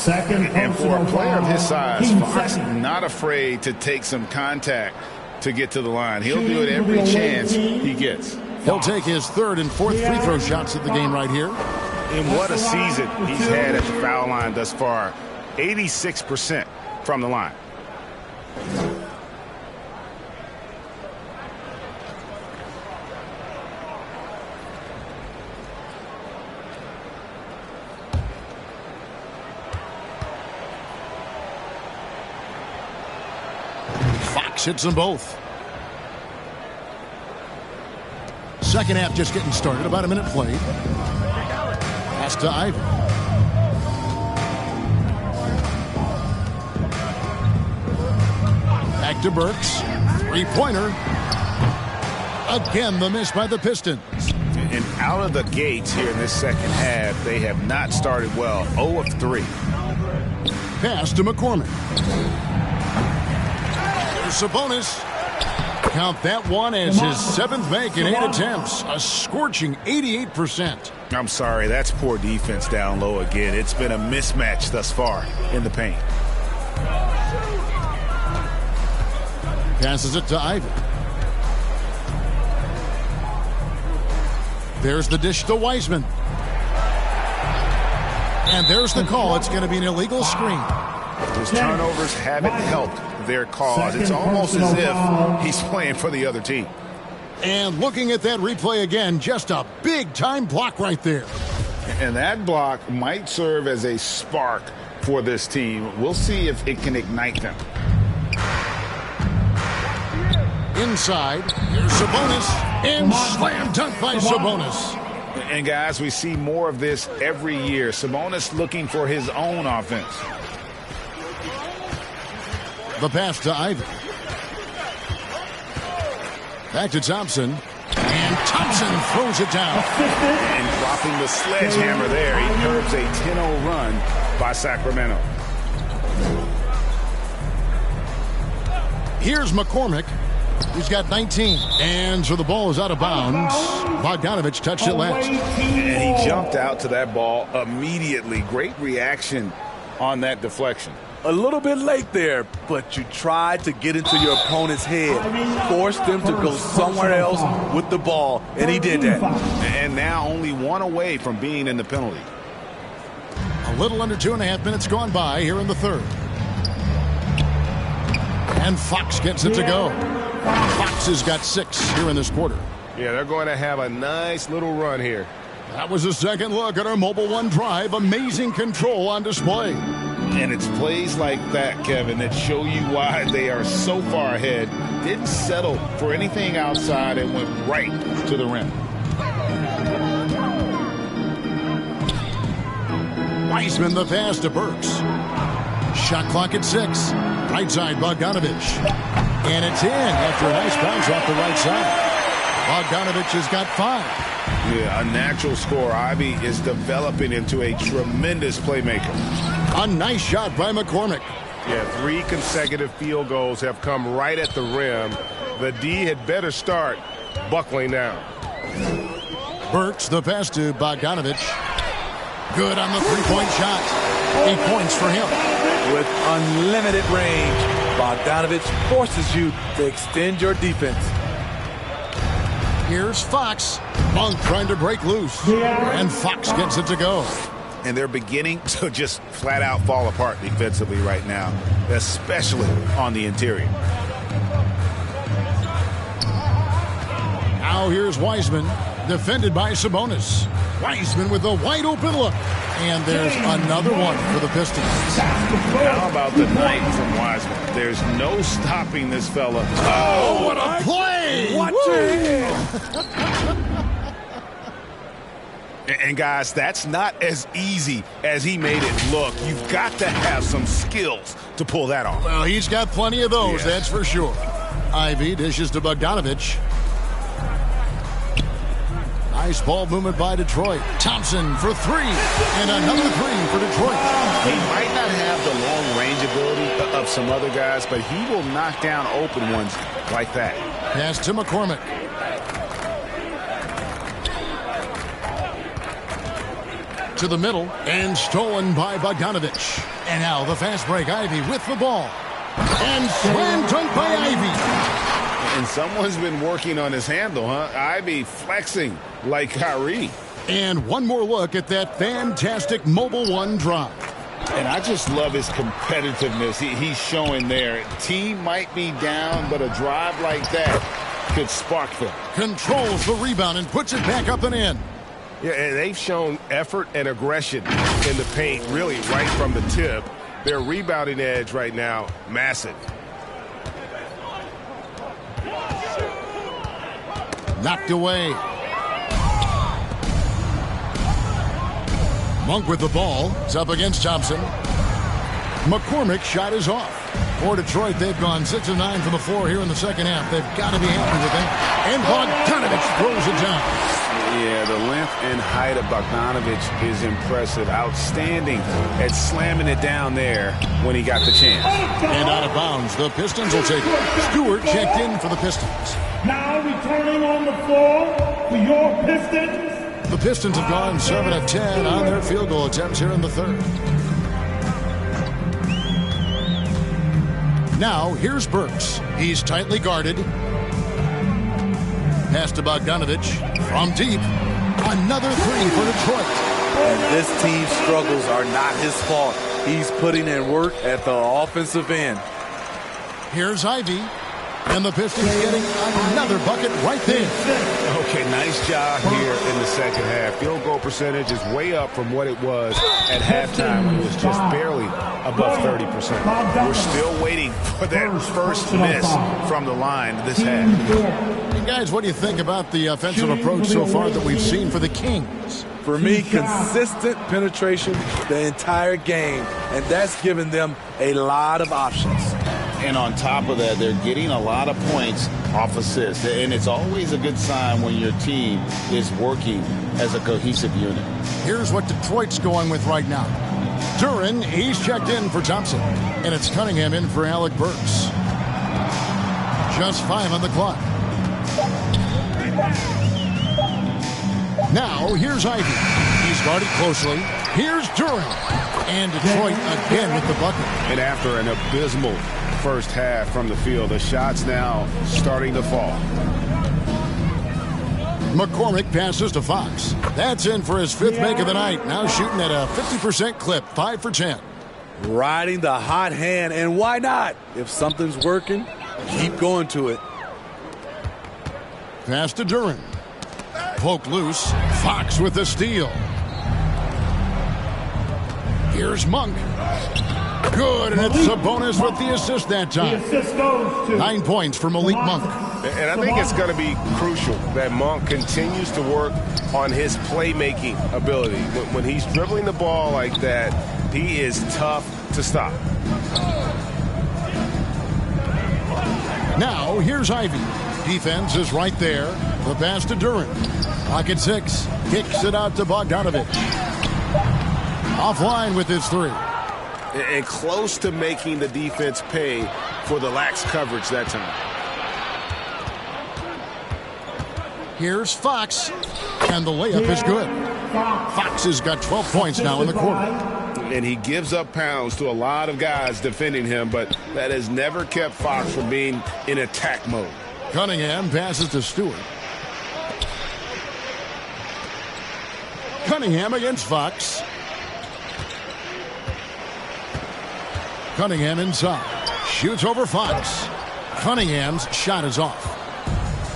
Speaker 2: And for a player of his size, Fox not afraid to take some contact to get to the line. He'll do it every chance he gets.
Speaker 1: He'll take his 3rd and 4th free throw shots at the game right here.
Speaker 2: And what a season he's had at the foul line thus far. 86% from the line.
Speaker 1: Fox hits them both. Second half just getting started. About a minute played. Pass to Ivy. Back to Burks. 3-pointer. Again, the miss by the Pistons.
Speaker 2: And out of the gates here in this second half, they have not started well. 0 of 3.
Speaker 1: Pass to McCormick. There's Sabonis. Count that one as his 7th make in 8 attempts. A scorching 88%.
Speaker 2: I'm sorry, that's poor defense down low again. It's been a mismatch thus far in the paint.
Speaker 1: Passes it to Ivy. There's the dish to Wiseman. And there's the call. It's going to be an illegal screen.
Speaker 2: His turnovers haven't helped their cause. It's almost as if he's playing for the other team.
Speaker 1: And looking at that replay again, just a big-time block right there.
Speaker 4: And that block might serve as a spark for this team. We'll see if it can ignite them.
Speaker 1: Inside, here's Sabonis, and slam dunk by Sabonis.
Speaker 2: And guys, we see more of this every year. Sabonis looking for his own offense.
Speaker 1: The pass to Ivy. Back to Thompson. And Thompson throws it down.
Speaker 2: And dropping the sledgehammer there. He curbs a 10-0 run by Sacramento.
Speaker 1: Here's McCormick. He's got 19. And so the ball is out of bounds. Bogdanovich touched it last.
Speaker 2: And he jumped out to that ball immediately. Great reaction on that deflection.
Speaker 3: A little bit late there, but you tried to get into your opponent's head. Forced them to go somewhere else with the ball, and he did that.
Speaker 2: And now only 1 away from being in the penalty.
Speaker 1: A little under 2.5 minutes gone by here in the 3rd. And Fox gets it to go. Fox has got 6 here in this quarter.
Speaker 2: Yeah, they're going to have a nice little run here.
Speaker 1: That was a second look at our Mobile One drive. Amazing control on display.
Speaker 4: And it's plays like that, Kevin, that show you why they are so far ahead. Didn't settle for anything outside and went right to the rim.
Speaker 1: Wiseman the pass to Burks. Shot clock at 6. Right side, Bogdanovich. And it's in after a nice bounce off the right side. Bogdanovich has got 5.
Speaker 2: Yeah, a natural scorer. Ivy is developing into a tremendous playmaker.
Speaker 1: A nice shot by McCormick.
Speaker 2: Yeah, 3 consecutive field goals have come right at the rim. The D had better start buckling down.
Speaker 1: Burks the pass to Bogdanovich. Good on the 3-point shot. 8 points for him.
Speaker 3: With unlimited range, Bogdanovich forces you to extend your defense.
Speaker 1: Here's Fox. Monk trying to break loose. And Fox gets it to go.
Speaker 2: and they're beginning to just flat out fall apart defensively right now, especially on the interior.
Speaker 1: Now here's Wiseman, defended by Sabonis. Wiseman with a wide open look. And there's another one for the Pistons.
Speaker 2: How about the night from Wiseman? There's no stopping this fella.
Speaker 1: Oh, what a play!
Speaker 3: Watch it!
Speaker 2: And guys, that's not as easy as he made it look. You've got to have some skills to pull that off.
Speaker 1: Well, he's got plenty of those, that's for sure. Ivy dishes to Bogdanovich. Nice ball movement by Detroit. Thompson for three. And another three for Detroit.
Speaker 2: He might not have the long range ability of some other guys, but he will knock down open ones like that.
Speaker 1: Pass to McCormick. To the middle. And stolen by Bogdanovich. And now the fast break. Ivy with the ball. And slam dunk by Ivy.
Speaker 2: And someone's been working on his handle, huh? Ivy flexing like Kyrie.
Speaker 1: And one more look at that fantastic Mobile One drive.
Speaker 4: And I just love his competitiveness he's showing there. Team might be down, but a drive like that could spark them.
Speaker 1: Controls the rebound and puts it back up and in.
Speaker 2: Yeah, and they've shown effort and aggression in the paint, really right from the tip. Their rebounding edge right now, massive.
Speaker 1: Knocked away. Monk with the ball. It's up against Thompson. McCormick's shot is off. For Detroit, they've gone 6 of 9 from the floor here in the second half. They've got to be happy with that. And Bogdanovich throws it down.
Speaker 2: Yeah, the length and height of Bogdanovich is impressive. Outstanding at slamming it down there when he got the chance.
Speaker 1: And out of bounds, the Pistons will take it. Stewart checked in for the Pistons.
Speaker 6: Now returning on the floor for your Pistons.
Speaker 1: The Pistons have gone 7 of 10 on their field goal attempts here in the third. Now, here's Burks. He's tightly guarded. Pass to Bogdanovich from deep. Another three for Detroit.
Speaker 3: And this team's struggles are not his fault. He's putting in work at the offensive end.
Speaker 1: Here's Ivy. And the Pistons getting another bucket right there.
Speaker 2: Okay, nice job here in the second half. Field goal percentage is way up from what it was at halftime when it was just barely above 30%. We're still waiting for that first miss from the line this half.
Speaker 1: Hey guys, what do you think about the offensive approach so far that we've seen for the Kings?
Speaker 3: For me, consistent penetration the entire game, and that's given them a lot of options.
Speaker 4: And on top of that, they're getting a lot of points off assists. And it's always a good sign when your team is working as a cohesive unit.
Speaker 1: Here's what Detroit's going with right now. Duren, he's checked in for Thompson. And it's Cunningham in for Alec Burks. Just 5 on the clock. Now, here's Ivy. He's guarded closely. Here's Duren. And Detroit again with the bucket.
Speaker 2: And after an abysmal first half from the field, the shots now starting to fall.
Speaker 1: McCormick passes to Fox. That's in for his 5th make of the night. Now shooting at a 50% clip, 5 for 10.
Speaker 3: Riding the hot hand, and why not? If something's working, keep going to it.
Speaker 1: Pass to Duren. Poke loose. Fox with the steal. Here's Monk. Good, and it's Sabonis with the assist that time. 9 points for Malik Monk.
Speaker 2: And I think it's going to be crucial that Monk continues to work on his playmaking ability. When he's dribbling the ball like that, he is tough to stop.
Speaker 1: Now, here's Ivy. Defense is right there. The pass to Duren. Pocket 6. Kicks it out to Bogdanovich. Offline with his 3.
Speaker 2: And close to making the defense pay for the lax coverage that time.
Speaker 1: Here's Fox. And the layup is good. Fox has got 12 points now in the quarter.
Speaker 2: And he gives up pounds to a lot of guys defending him, but that has never kept Fox from being in attack mode.
Speaker 1: Cunningham passes to Stewart. Cunningham against Fox. Cunningham inside. Shoots over Fox. Cunningham's shot is off.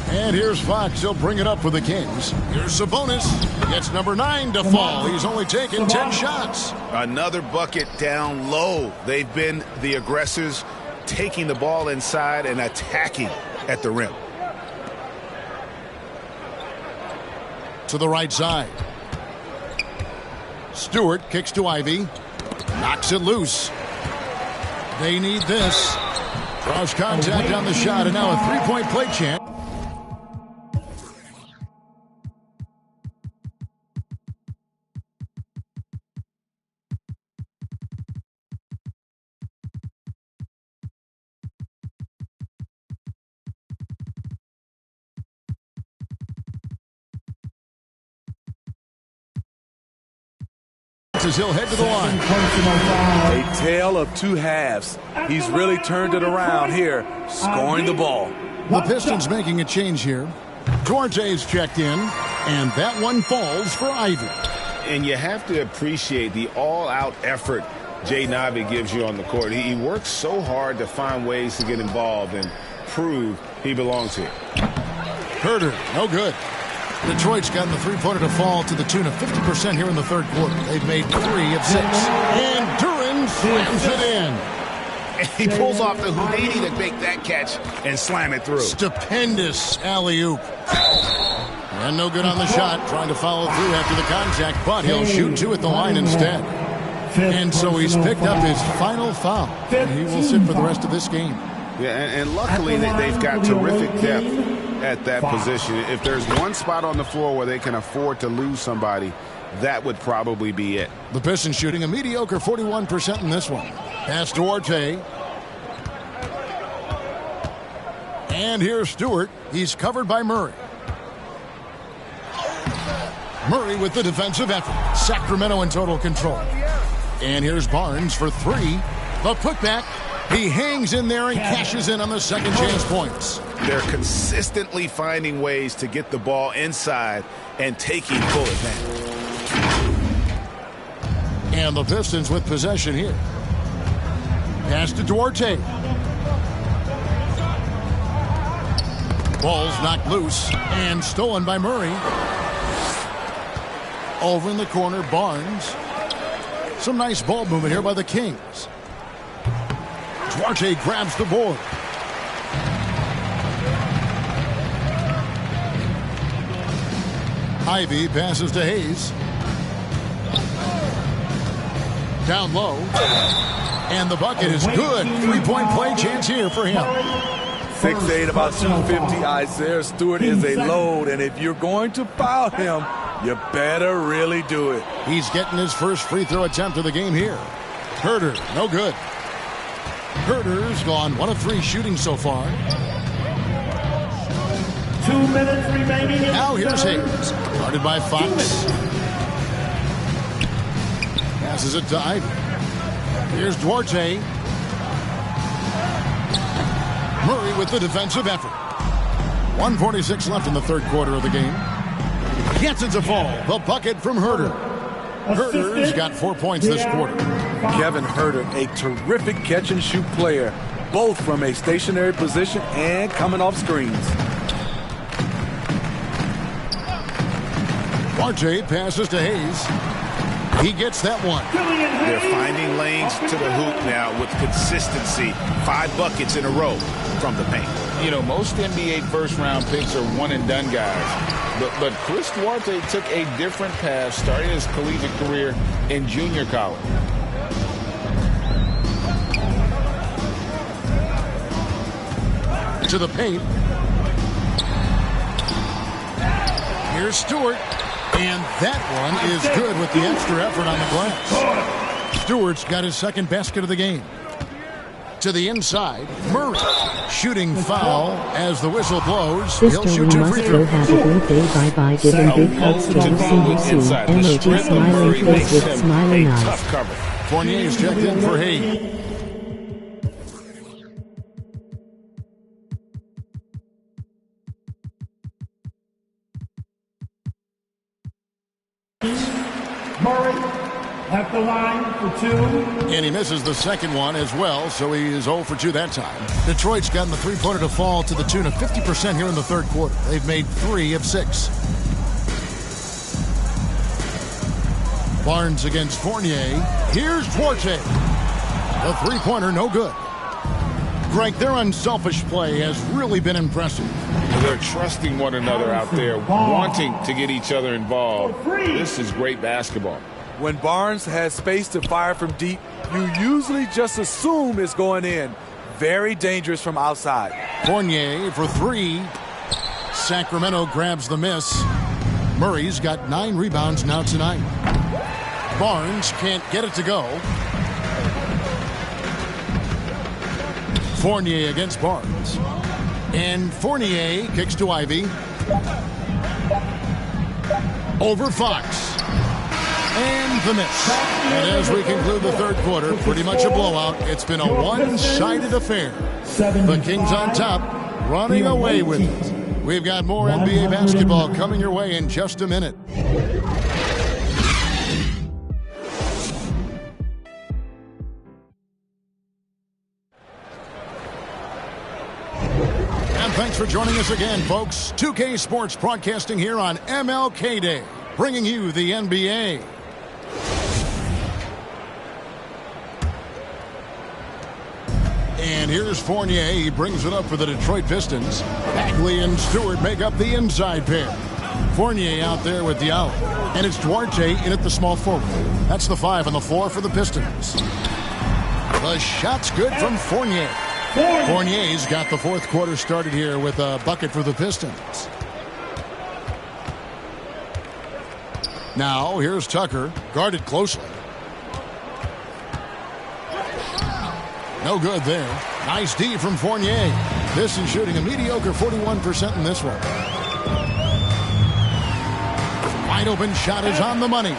Speaker 1: And here's Fox. He'll bring it up for the Kings. Here's Sabonis. Gets number 9 to fall. He's only taken 10 shots.
Speaker 2: Another bucket down low. They've been the aggressors, taking the ball inside and attacking at the rim.
Speaker 1: To the right side. Stewart kicks to Ivy. Knocks it loose. They need this. Draws contact on the shot, and now a three-point play chance. He'll head to the line.
Speaker 3: A tale of two halves. He's really turned it around here, scoring the ball.
Speaker 1: The Pistons making a change here. Duarte's checked in, and that one falls for Ivy.
Speaker 2: And you have to appreciate the all-out effort Jaden Ivey gives you on the court. He works so hard to find ways to get involved and prove he belongs here.
Speaker 1: Herter, no good. Detroit's gotten the three-pointer to fall to the tune of 50% here in the third quarter. They've made 3 of 6. And Duran slams it in.
Speaker 2: And he pulls off the Houdini to make that catch and slam it through.
Speaker 1: Stupendous alley-oop. And no good on the shot. Trying to follow through after the contact, but he'll shoot 2 at the line instead. And so he's picked up his final foul. And he will sit for the rest of this game.
Speaker 2: Yeah, and luckily they've got terrific depth at that position. If there's one spot on the floor where they can afford to lose somebody, that would probably be it.
Speaker 1: The Pistons shooting a mediocre 41% in this one. Pass Duarte. And here's Stewart. He's covered by Murray. Murray with the defensive effort. Sacramento in total control. And here's Barnes for 3. The putback. He hangs in there and cashes in on the second chance points.
Speaker 2: They're consistently finding ways to get the ball inside and taking full advantage.
Speaker 1: And the Pistons with possession here. Pass to Duarte. Ball's knocked loose and stolen by Murray. Over in the corner, Barnes. Some nice ball movement here by the Kings. Duarte grabs the board. Ivy passes to Hayes. Down low. And the bucket is good. 3-point play chance here for him.
Speaker 3: 6'8", about 250. Isaiah Stewart is a load, and if you're going to foul him, you better really do it.
Speaker 1: He's getting his first free throw attempt of the game here. Herter, no good. Herter's gone 1 of 3 shooting so far.
Speaker 6: 2 minutes remaining.
Speaker 1: Now here's Hayes. Guarded by Fox. Passes it to Ivy. Here's Duarte. Murray with the defensive effort. 1:46 left in the third quarter of the game. Gets it to fall. The bucket from Herter. Herter's got 4 points this quarter.
Speaker 3: Kevin Herter, a terrific catch-and-shoot player, both from a stationary position and coming off screens.
Speaker 1: Duarte passes to Hayes. He gets that one.
Speaker 2: They're finding lanes to the hoop now with consistency. 5 buckets in a row from the paint.
Speaker 4: You know, most NBA first-round picks are one-and-done guys. But Chris Duarte took a different path starting his collegiate career in junior college.
Speaker 1: To the paint. Here's Stewart. And that one is good with the extra effort on the glass. Stewart's got his second basket of the game. To the inside, Murray. Shooting foul as the whistle blows.
Speaker 12: Sister, we must go have a good day. Bye-bye. Giving big hugs to you soon. Emoji smiling face with smiling eyes.
Speaker 1: Fournier's checked in for Hayes.
Speaker 6: Murray, at the line for 2.
Speaker 1: And he misses the second one as well, so he is 0 for 2 that time. Detroit's gotten the three-pointer to fall to the tune of 50% here in the third quarter. They've made 3 of 6. Barnes against Fournier. Here's Duarte. The three-pointer, no good. Greg, their unselfish play has really been impressive.
Speaker 4: They're trusting one another out there, wanting to get each other involved. This is great basketball.
Speaker 3: When Barnes has space to fire from deep, you usually just assume it's going in. Very dangerous from outside.
Speaker 1: Fournier for 3. Sacramento grabs the miss. Murray's got 9 rebounds now tonight. Barnes can't get it to go. Fournier against Barnes. And Fournier kicks to Ivy. Over Fox. And the miss. And as we conclude the third quarter, pretty much a blowout. It's been a one-sided affair. The Kings on top, running away with it. We've got more NBA basketball coming your way in just a minute. Thanks for joining us again, folks. 2K Sports broadcasting here on MLK Day, bringing you the NBA. And here's Fournier. He brings it up for the Detroit Pistons. Bagley and Stewart make up the inside pair. Fournier out there with Diallo. And it's Duarte in at the small forward. That's the 5 on the floor for the Pistons. The shot's good from Fournier. Fournier's got the fourth quarter started here with a bucket for the Pistons. Now, here's Tucker, guarded closely. No good there. Nice D from Fournier. This is shooting a mediocre 41% in this one. Wide open shot is on the money.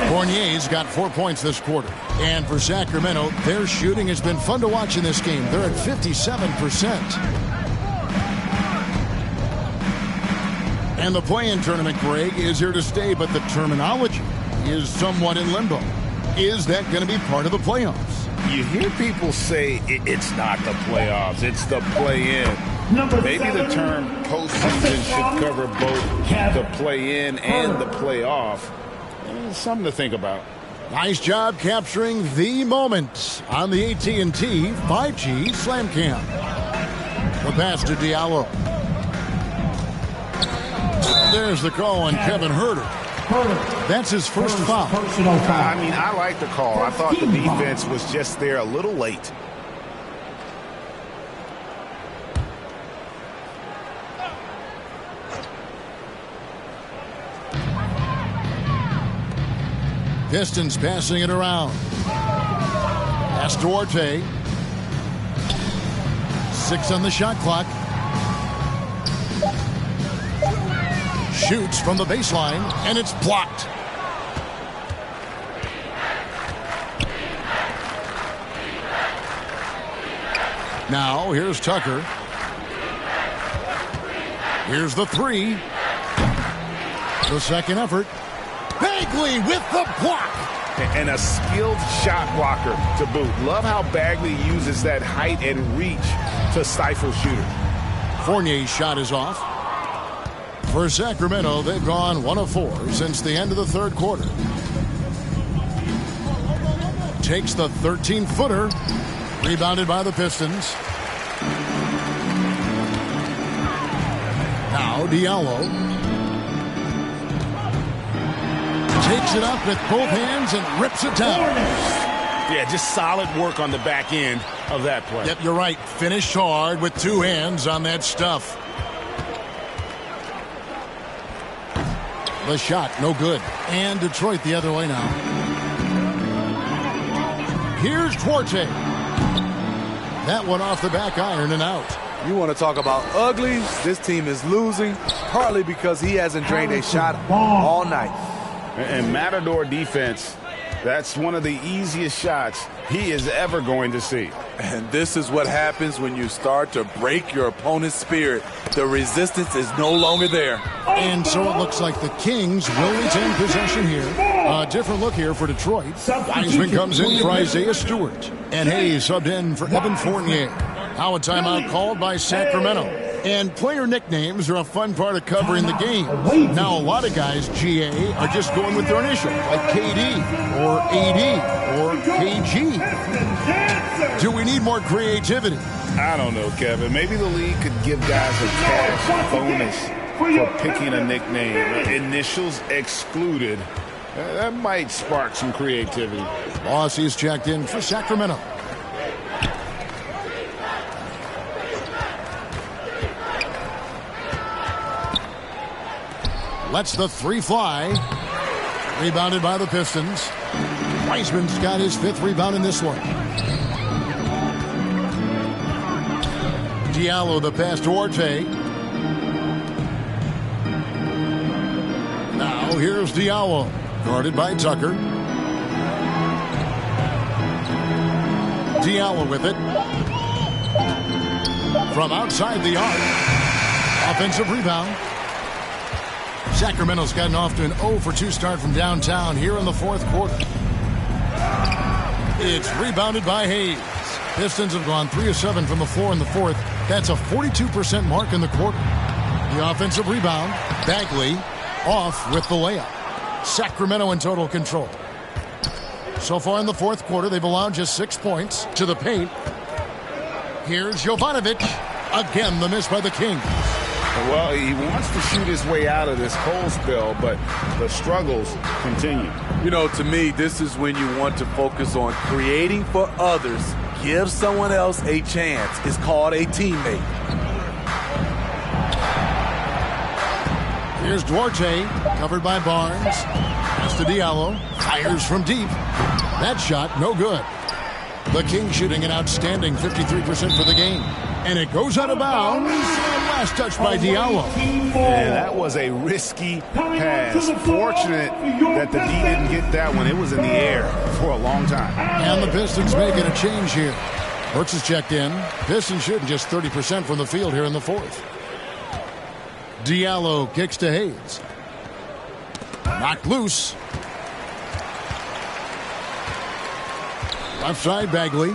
Speaker 1: Fournier's got 4 points this quarter. And for Sacramento, their shooting has been fun to watch in this game. They're at 57%. And the play-in tournament, Greg, is here to stay, but the terminology is somewhat in limbo. Is that going to be part of the playoffs?
Speaker 4: You hear people say it's not the playoffs, it's the play-in. Maybe the term postseason should cover both the play-in and the playoff. Something to think about.
Speaker 1: Nice job capturing the moment on the AT&T 5G Slam Cam. The pass to Diallo. There's the call on Kevin Huerter. That's his first foul.
Speaker 2: I mean, I like the call. I thought the defense was just there a little late.
Speaker 1: Pistons passing it around. Pass Duarte. 6 on the shot clock. Shoots from the baseline, and it's blocked. Now, here's Tucker. Here's the 3. The second effort. Bagley with the block.
Speaker 2: And a skilled shot blocker to boot. Love how Bagley uses that height and reach to stifle shooters.
Speaker 1: Fournier's shot is off. For Sacramento, they've gone 1 of 4 since the end of the third quarter. Takes the 13-footer. Rebounded by the Pistons. Now Diallo. Takes it up with both hands and rips it down.
Speaker 2: Yeah, just solid work on the back end of that play.
Speaker 1: Yep, you're right. Finished hard with 2 hands on that stuff. The shot, no good. And Detroit the other way now. Here's Duarte. That one off the back iron and out.
Speaker 3: You want to talk about ugly? This team is losing, partly because he hasn't drained a shot all night.
Speaker 2: And Matador defense, that's one of the easiest shots he is ever going to see.
Speaker 3: And this is what happens when you start to break your opponent's spirit. The resistance is no longer there.
Speaker 1: And so it looks like the Kings will retain possession here. A different look here for Detroit. Wiseman comes in for Isaiah Stewart. And Hayes subbed in for Evan Fournier. Now a timeout called by Sacramento. And player nicknames are a fun part of covering the game. Now a lot of guys, GA, are just going with their initials, like KD or AD or KG. Do we need more creativity?
Speaker 2: I don't know, Kevin. Maybe the league could give guys a cash bonus for picking a nickname. Initials excluded. That might spark some creativity.
Speaker 1: Boss is checked in for Sacramento. Lets the three fly. Rebounded by the Pistons. Wiseman's got his 5th rebound in this one. Diallo the pass to Orte. Now here's Diallo. Guarded by Tucker. Diallo with it. From outside the arc. Offensive rebound. Sacramento's gotten off to an 0 for 2 start from downtown here in the 4th quarter. It's rebounded by Hayes. Pistons have gone 3 of 7 from the floor in the 4th. That's a 42% mark in the quarter. The offensive rebound. Bagley off with the layup. Sacramento in total control. So far in the 4th quarter, they've allowed just 6 points to the paint. Here's Jovanovic. Again, the miss by the Kings.
Speaker 2: Well, he wants to shoot his way out of this cold spell, but the struggles continue.
Speaker 3: You know, to me, this is when you want to focus on creating for others. Give someone else a chance. It's called a teammate.
Speaker 1: Here's Duarte, covered by Barnes. Pass to Diallo. Fires from deep. That shot, no good. The Kings shooting an outstanding 53% for the game. And it goes out of bounds. Last touch by Diallo.
Speaker 2: And that was a risky pass. Fortunate that the D didn't get that one. It was in the air for a long time.
Speaker 1: And the Pistons making a change here. Brooks is checked in. Pistons shooting just 30% from the field here in the 4th. Diallo kicks to Hayes. Knocked loose. Left side, Bagley.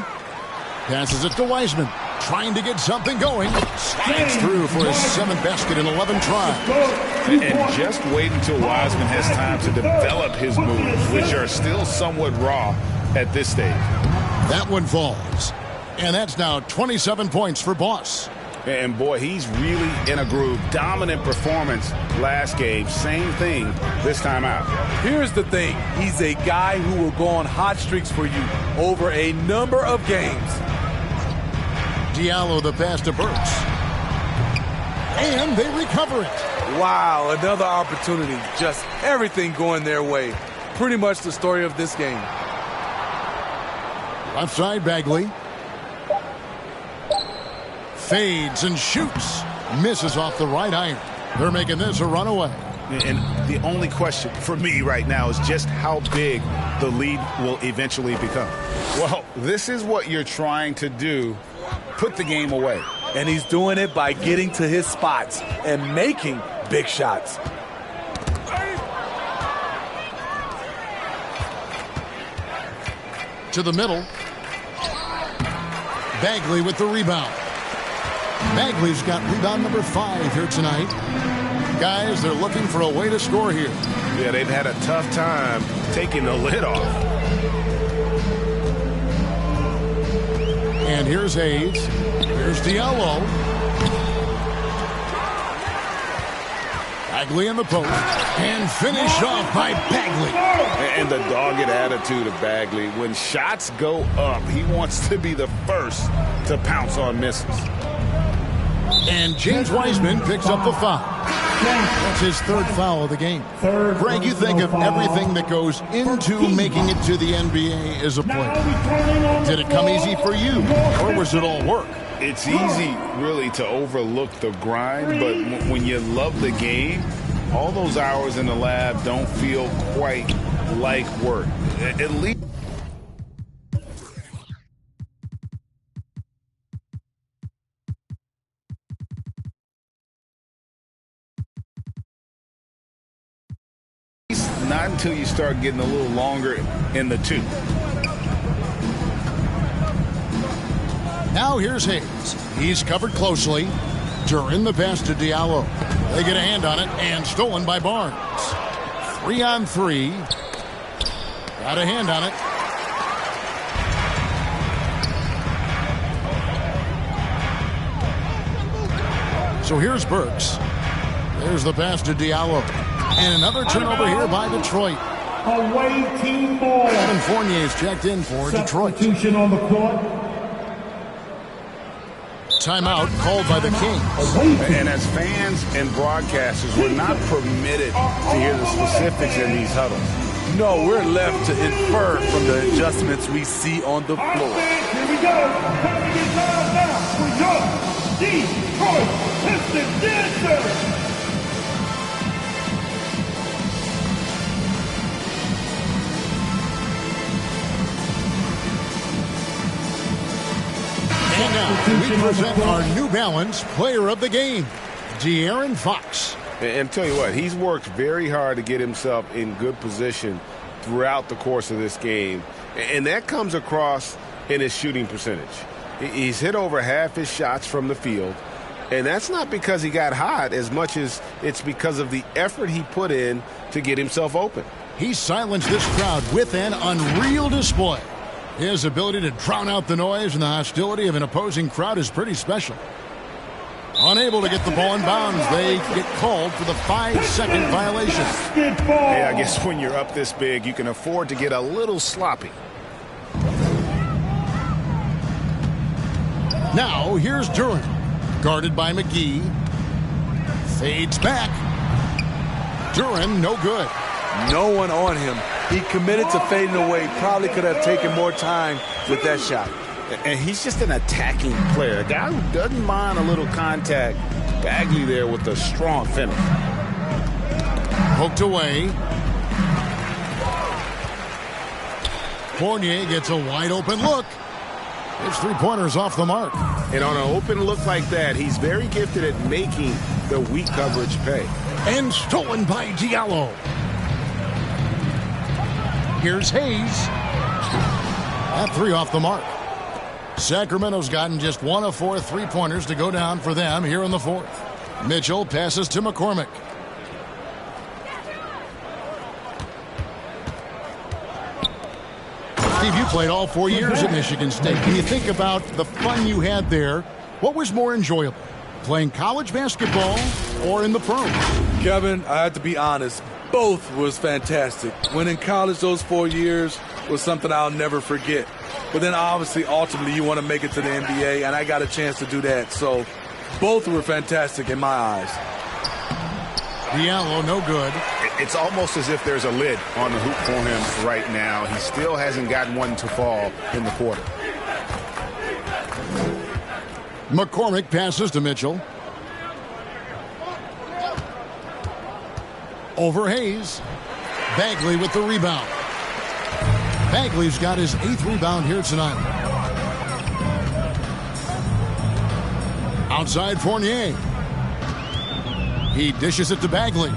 Speaker 1: Passes it to Wiseman. Trying to get something going. Slides through for his 7th basket in 11 tries.
Speaker 2: And just wait until Wiseman has time to develop his moves, which are still somewhat raw at this stage.
Speaker 1: That one falls. And that's now 27 points for Boss.
Speaker 2: And boy, he's really in a groove. Dominant performance last game. Same thing this time out.
Speaker 3: Here's the thing. He's a guy who will go on hot streaks for you over a number of games.
Speaker 1: Diallo the pass to Burks. And they recover it.
Speaker 3: Wow, another opportunity. Just everything going their way. Pretty much the story of this game.
Speaker 1: Left side, Bagley. Fades and shoots. Misses off the right iron. They're making this a runaway.
Speaker 2: And the only question for me right now is just how big the lead will eventually become.
Speaker 4: Well, this is what you're trying to do. Put the game away.
Speaker 3: And he's doing it by getting to his spots and making big shots.
Speaker 1: To the middle. Bagley with the rebound. Bagley's got rebound number 5 here tonight. Guys, they're looking for a way to score here.
Speaker 2: Yeah, they've had a tough time taking the lid off.
Speaker 1: And here's Hayes. Here's Diallo. Bagley in the post. And finished off by Bagley.
Speaker 2: And the dogged attitude of Bagley. When shots go up, he wants to be the first to pounce on misses.
Speaker 1: And James Wiseman picks up the foul. That's his 3rd foul of the game. Greg, you think of everything that goes into making it to the NBA as a player. Did it come easy for you, or was it all work?
Speaker 2: It's easy, really, to overlook the grind, but when you love the game, all those hours in the lab don't feel quite like work. At least. not until you start getting a little longer in the two.
Speaker 1: Now here's Hayes. He's covered closely. Duran the pass to Diallo. They get a hand on it and stolen by Barnes. 3-on-3. Got a hand on it. So here's Burks. There's the pass to Diallo. And another turnover here by Detroit.
Speaker 6: Away team ball.
Speaker 1: Evan Fournier's checked in for Detroit.
Speaker 6: Substitution on the court.
Speaker 1: Timeout called by the Kings.
Speaker 2: And as fans and broadcasters, we're not permitted to hear the specifics in these huddles.
Speaker 3: No, we're left to infer from the adjustments we see on the floor.
Speaker 6: Here we go. Coming in time now for your Detroit Pistons dancers.
Speaker 1: And now we present our New Balance Player of the Game, De'Aaron Fox.
Speaker 2: And tell you what, he's worked very hard to get himself in good position throughout the course of this game. And that comes across in his shooting percentage. He's hit over half his shots from the field. And that's not because he got hot as much as it's because of the effort he put in to get himself open.
Speaker 1: He silenced this crowd with an unreal display. His ability to drown out the noise and the hostility of an opposing crowd is pretty special. Unable to get the ball in bounds, they get called for the 5-second violation.
Speaker 2: Hey, I guess when you're up this big, you can afford to get a little sloppy.
Speaker 1: Now, here's Duran. Guarded by McGee. Fades back. Duran, no good.
Speaker 3: No one on him. He committed to fading away. Probably could have taken more time with that shot.
Speaker 2: And he's just an attacking player. A guy who doesn't mind a little contact. Bagley there with a strong finish.
Speaker 1: Poked away. Fournier gets a wide open look. His three-pointers off the mark.
Speaker 2: And on an open look like that, he's very gifted at making the weak coverage pay.
Speaker 1: And stolen by Diallo. Here's Hayes. That three off the mark. Sacramento's gotten just 1 of 4 three-pointers to go down for them here in the fourth. Mitchell passes to McCormick. Steve, you played all 4 years at Michigan State. Can you think about the fun you had there? What was more enjoyable, playing college basketball or in the pros?
Speaker 3: Kevin, I have to be honest. Both was fantastic. When in college, those 4 years was something I'll never forget. But then obviously, ultimately, you want to make it to the NBA, and I got a chance to do that. So both were fantastic in my eyes.
Speaker 1: Diallo, no good.
Speaker 2: It's almost as if there's a lid on the hoop for him right now. He still hasn't gotten one to fall in the quarter.
Speaker 1: McCormick passes to Mitchell. Over Hayes. Bagley with the rebound. Bagley's got his 8th rebound here tonight. Outside Fournier. He dishes it to Bagley.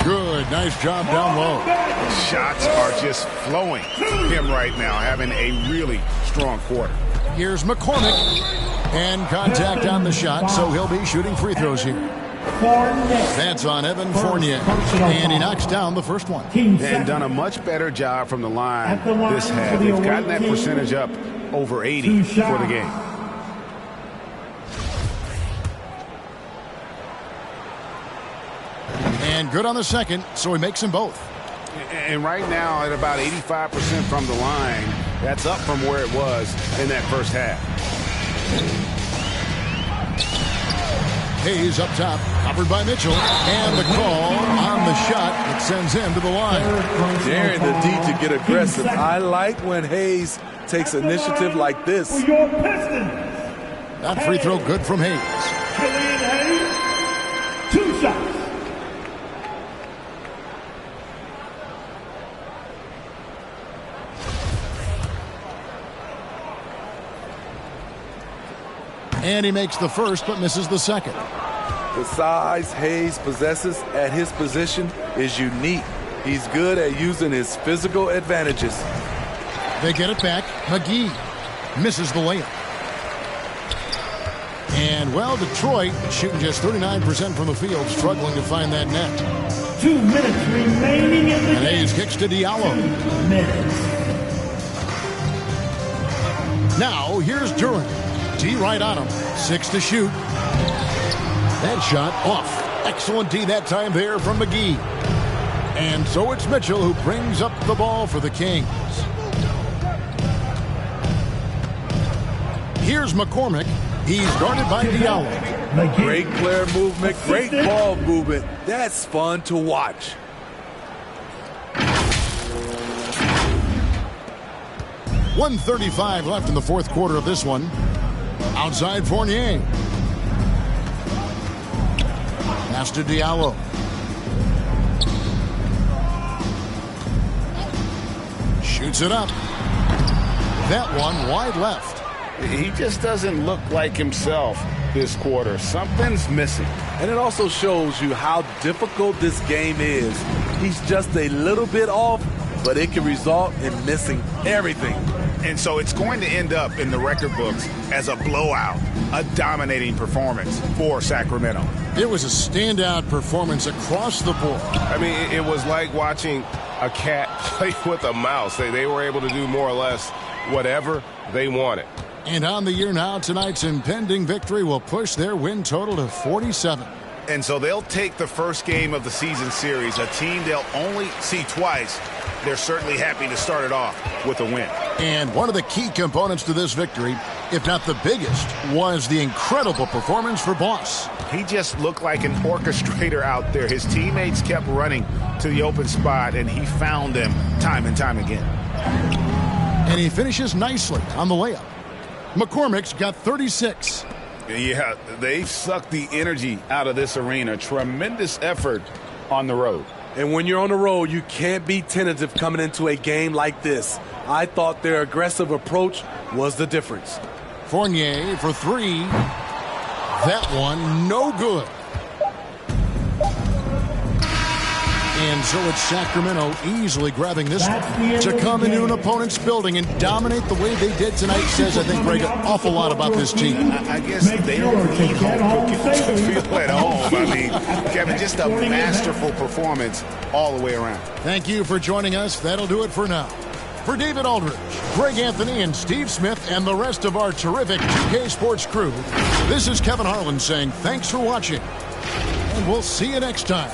Speaker 1: Good, nice job down low.
Speaker 2: Shots are just flowing him right now, having a really strong quarter.
Speaker 1: Here's McCormick. And contact on the shot, so he'll be shooting free throws here. That's on Evan Fournier. And he knocks down the first one.
Speaker 2: And done a much better job from the line this half. They've gotten that percentage up over 80 for the game.
Speaker 1: And good on the second, so he makes them both.
Speaker 2: And right now at about 85% from the line, that's up from where it was in that first half.
Speaker 1: Hayes up top, covered by Mitchell, and the call on the shot that sends him to the line.
Speaker 3: Daring the D to get aggressive. I like when Hayes takes initiative like this.
Speaker 1: That free throw good from Hayes.
Speaker 6: Killian Hayes, 2 shots.
Speaker 1: And he makes the first but misses the second.
Speaker 3: The size Hayes possesses at his position is unique. He's good at using his physical advantages.
Speaker 1: They get it back. McGee misses the layup. And, well, Detroit shooting just 39% from the field, struggling to find that net.
Speaker 6: 2 minutes remaining in the
Speaker 1: And Hayes kicks to Diallo.
Speaker 6: 2 minutes.
Speaker 1: Now, here's Duran. D right on him. 6 to shoot. That shot off. Excellent D that time there from McGee. And so it's Mitchell who brings up the ball for the Kings. Here's McCormick. He's guarded by Diallo.
Speaker 3: Great player movement, great ball movement. That's fun to watch.
Speaker 1: .135 left in the fourth quarter of this one. Outside Fournier. Pass to Diallo. Shoots it up. That one wide left.
Speaker 4: He just doesn't look like himself this quarter. Something's missing.
Speaker 3: And it also shows you how difficult this game is. He's just a little bit off, but it can result in missing everything.
Speaker 2: And so it's going to end up in the record books as a blowout, a dominating performance for Sacramento.
Speaker 1: It was a standout performance across the board.
Speaker 5: I mean, it was like watching a cat play with a mouse. They were able to do more or less whatever they wanted.
Speaker 1: And on the year now, tonight's impending victory will push their win total to 47.
Speaker 2: And so they'll take the first game of the season series, a team they'll only see twice. They're certainly happy to start it off with a win.
Speaker 1: And one of the key components to this victory, if not the biggest, was the incredible performance for Boss.
Speaker 2: He just looked like an orchestrator out there. His teammates kept running to the open spot, and he found them time and time again.
Speaker 1: And he finishes nicely on the layup. McCormick's got 36.
Speaker 4: Yeah, they sucked the energy out of this arena. Tremendous effort on the road.
Speaker 3: And when you're on the road, you can't be tentative coming into a game like this. I thought their aggressive approach was the difference.
Speaker 1: Fournier for 3. That one, no good. And so it's Sacramento easily grabbing this one. To come into an opponent's building and dominate the way they did tonight says, I think, Greg, an awful lot about this team.
Speaker 2: I guess they don't need home cooking to feel at home. I mean, Kevin, just a masterful performance all the way around.
Speaker 1: Thank you for joining us. That'll do it for now. For David Aldridge, Greg Anthony, and Steve Smith, and the rest of our terrific 2K Sports crew, this is Kevin Harlan saying thanks for watching, and we'll see you next time.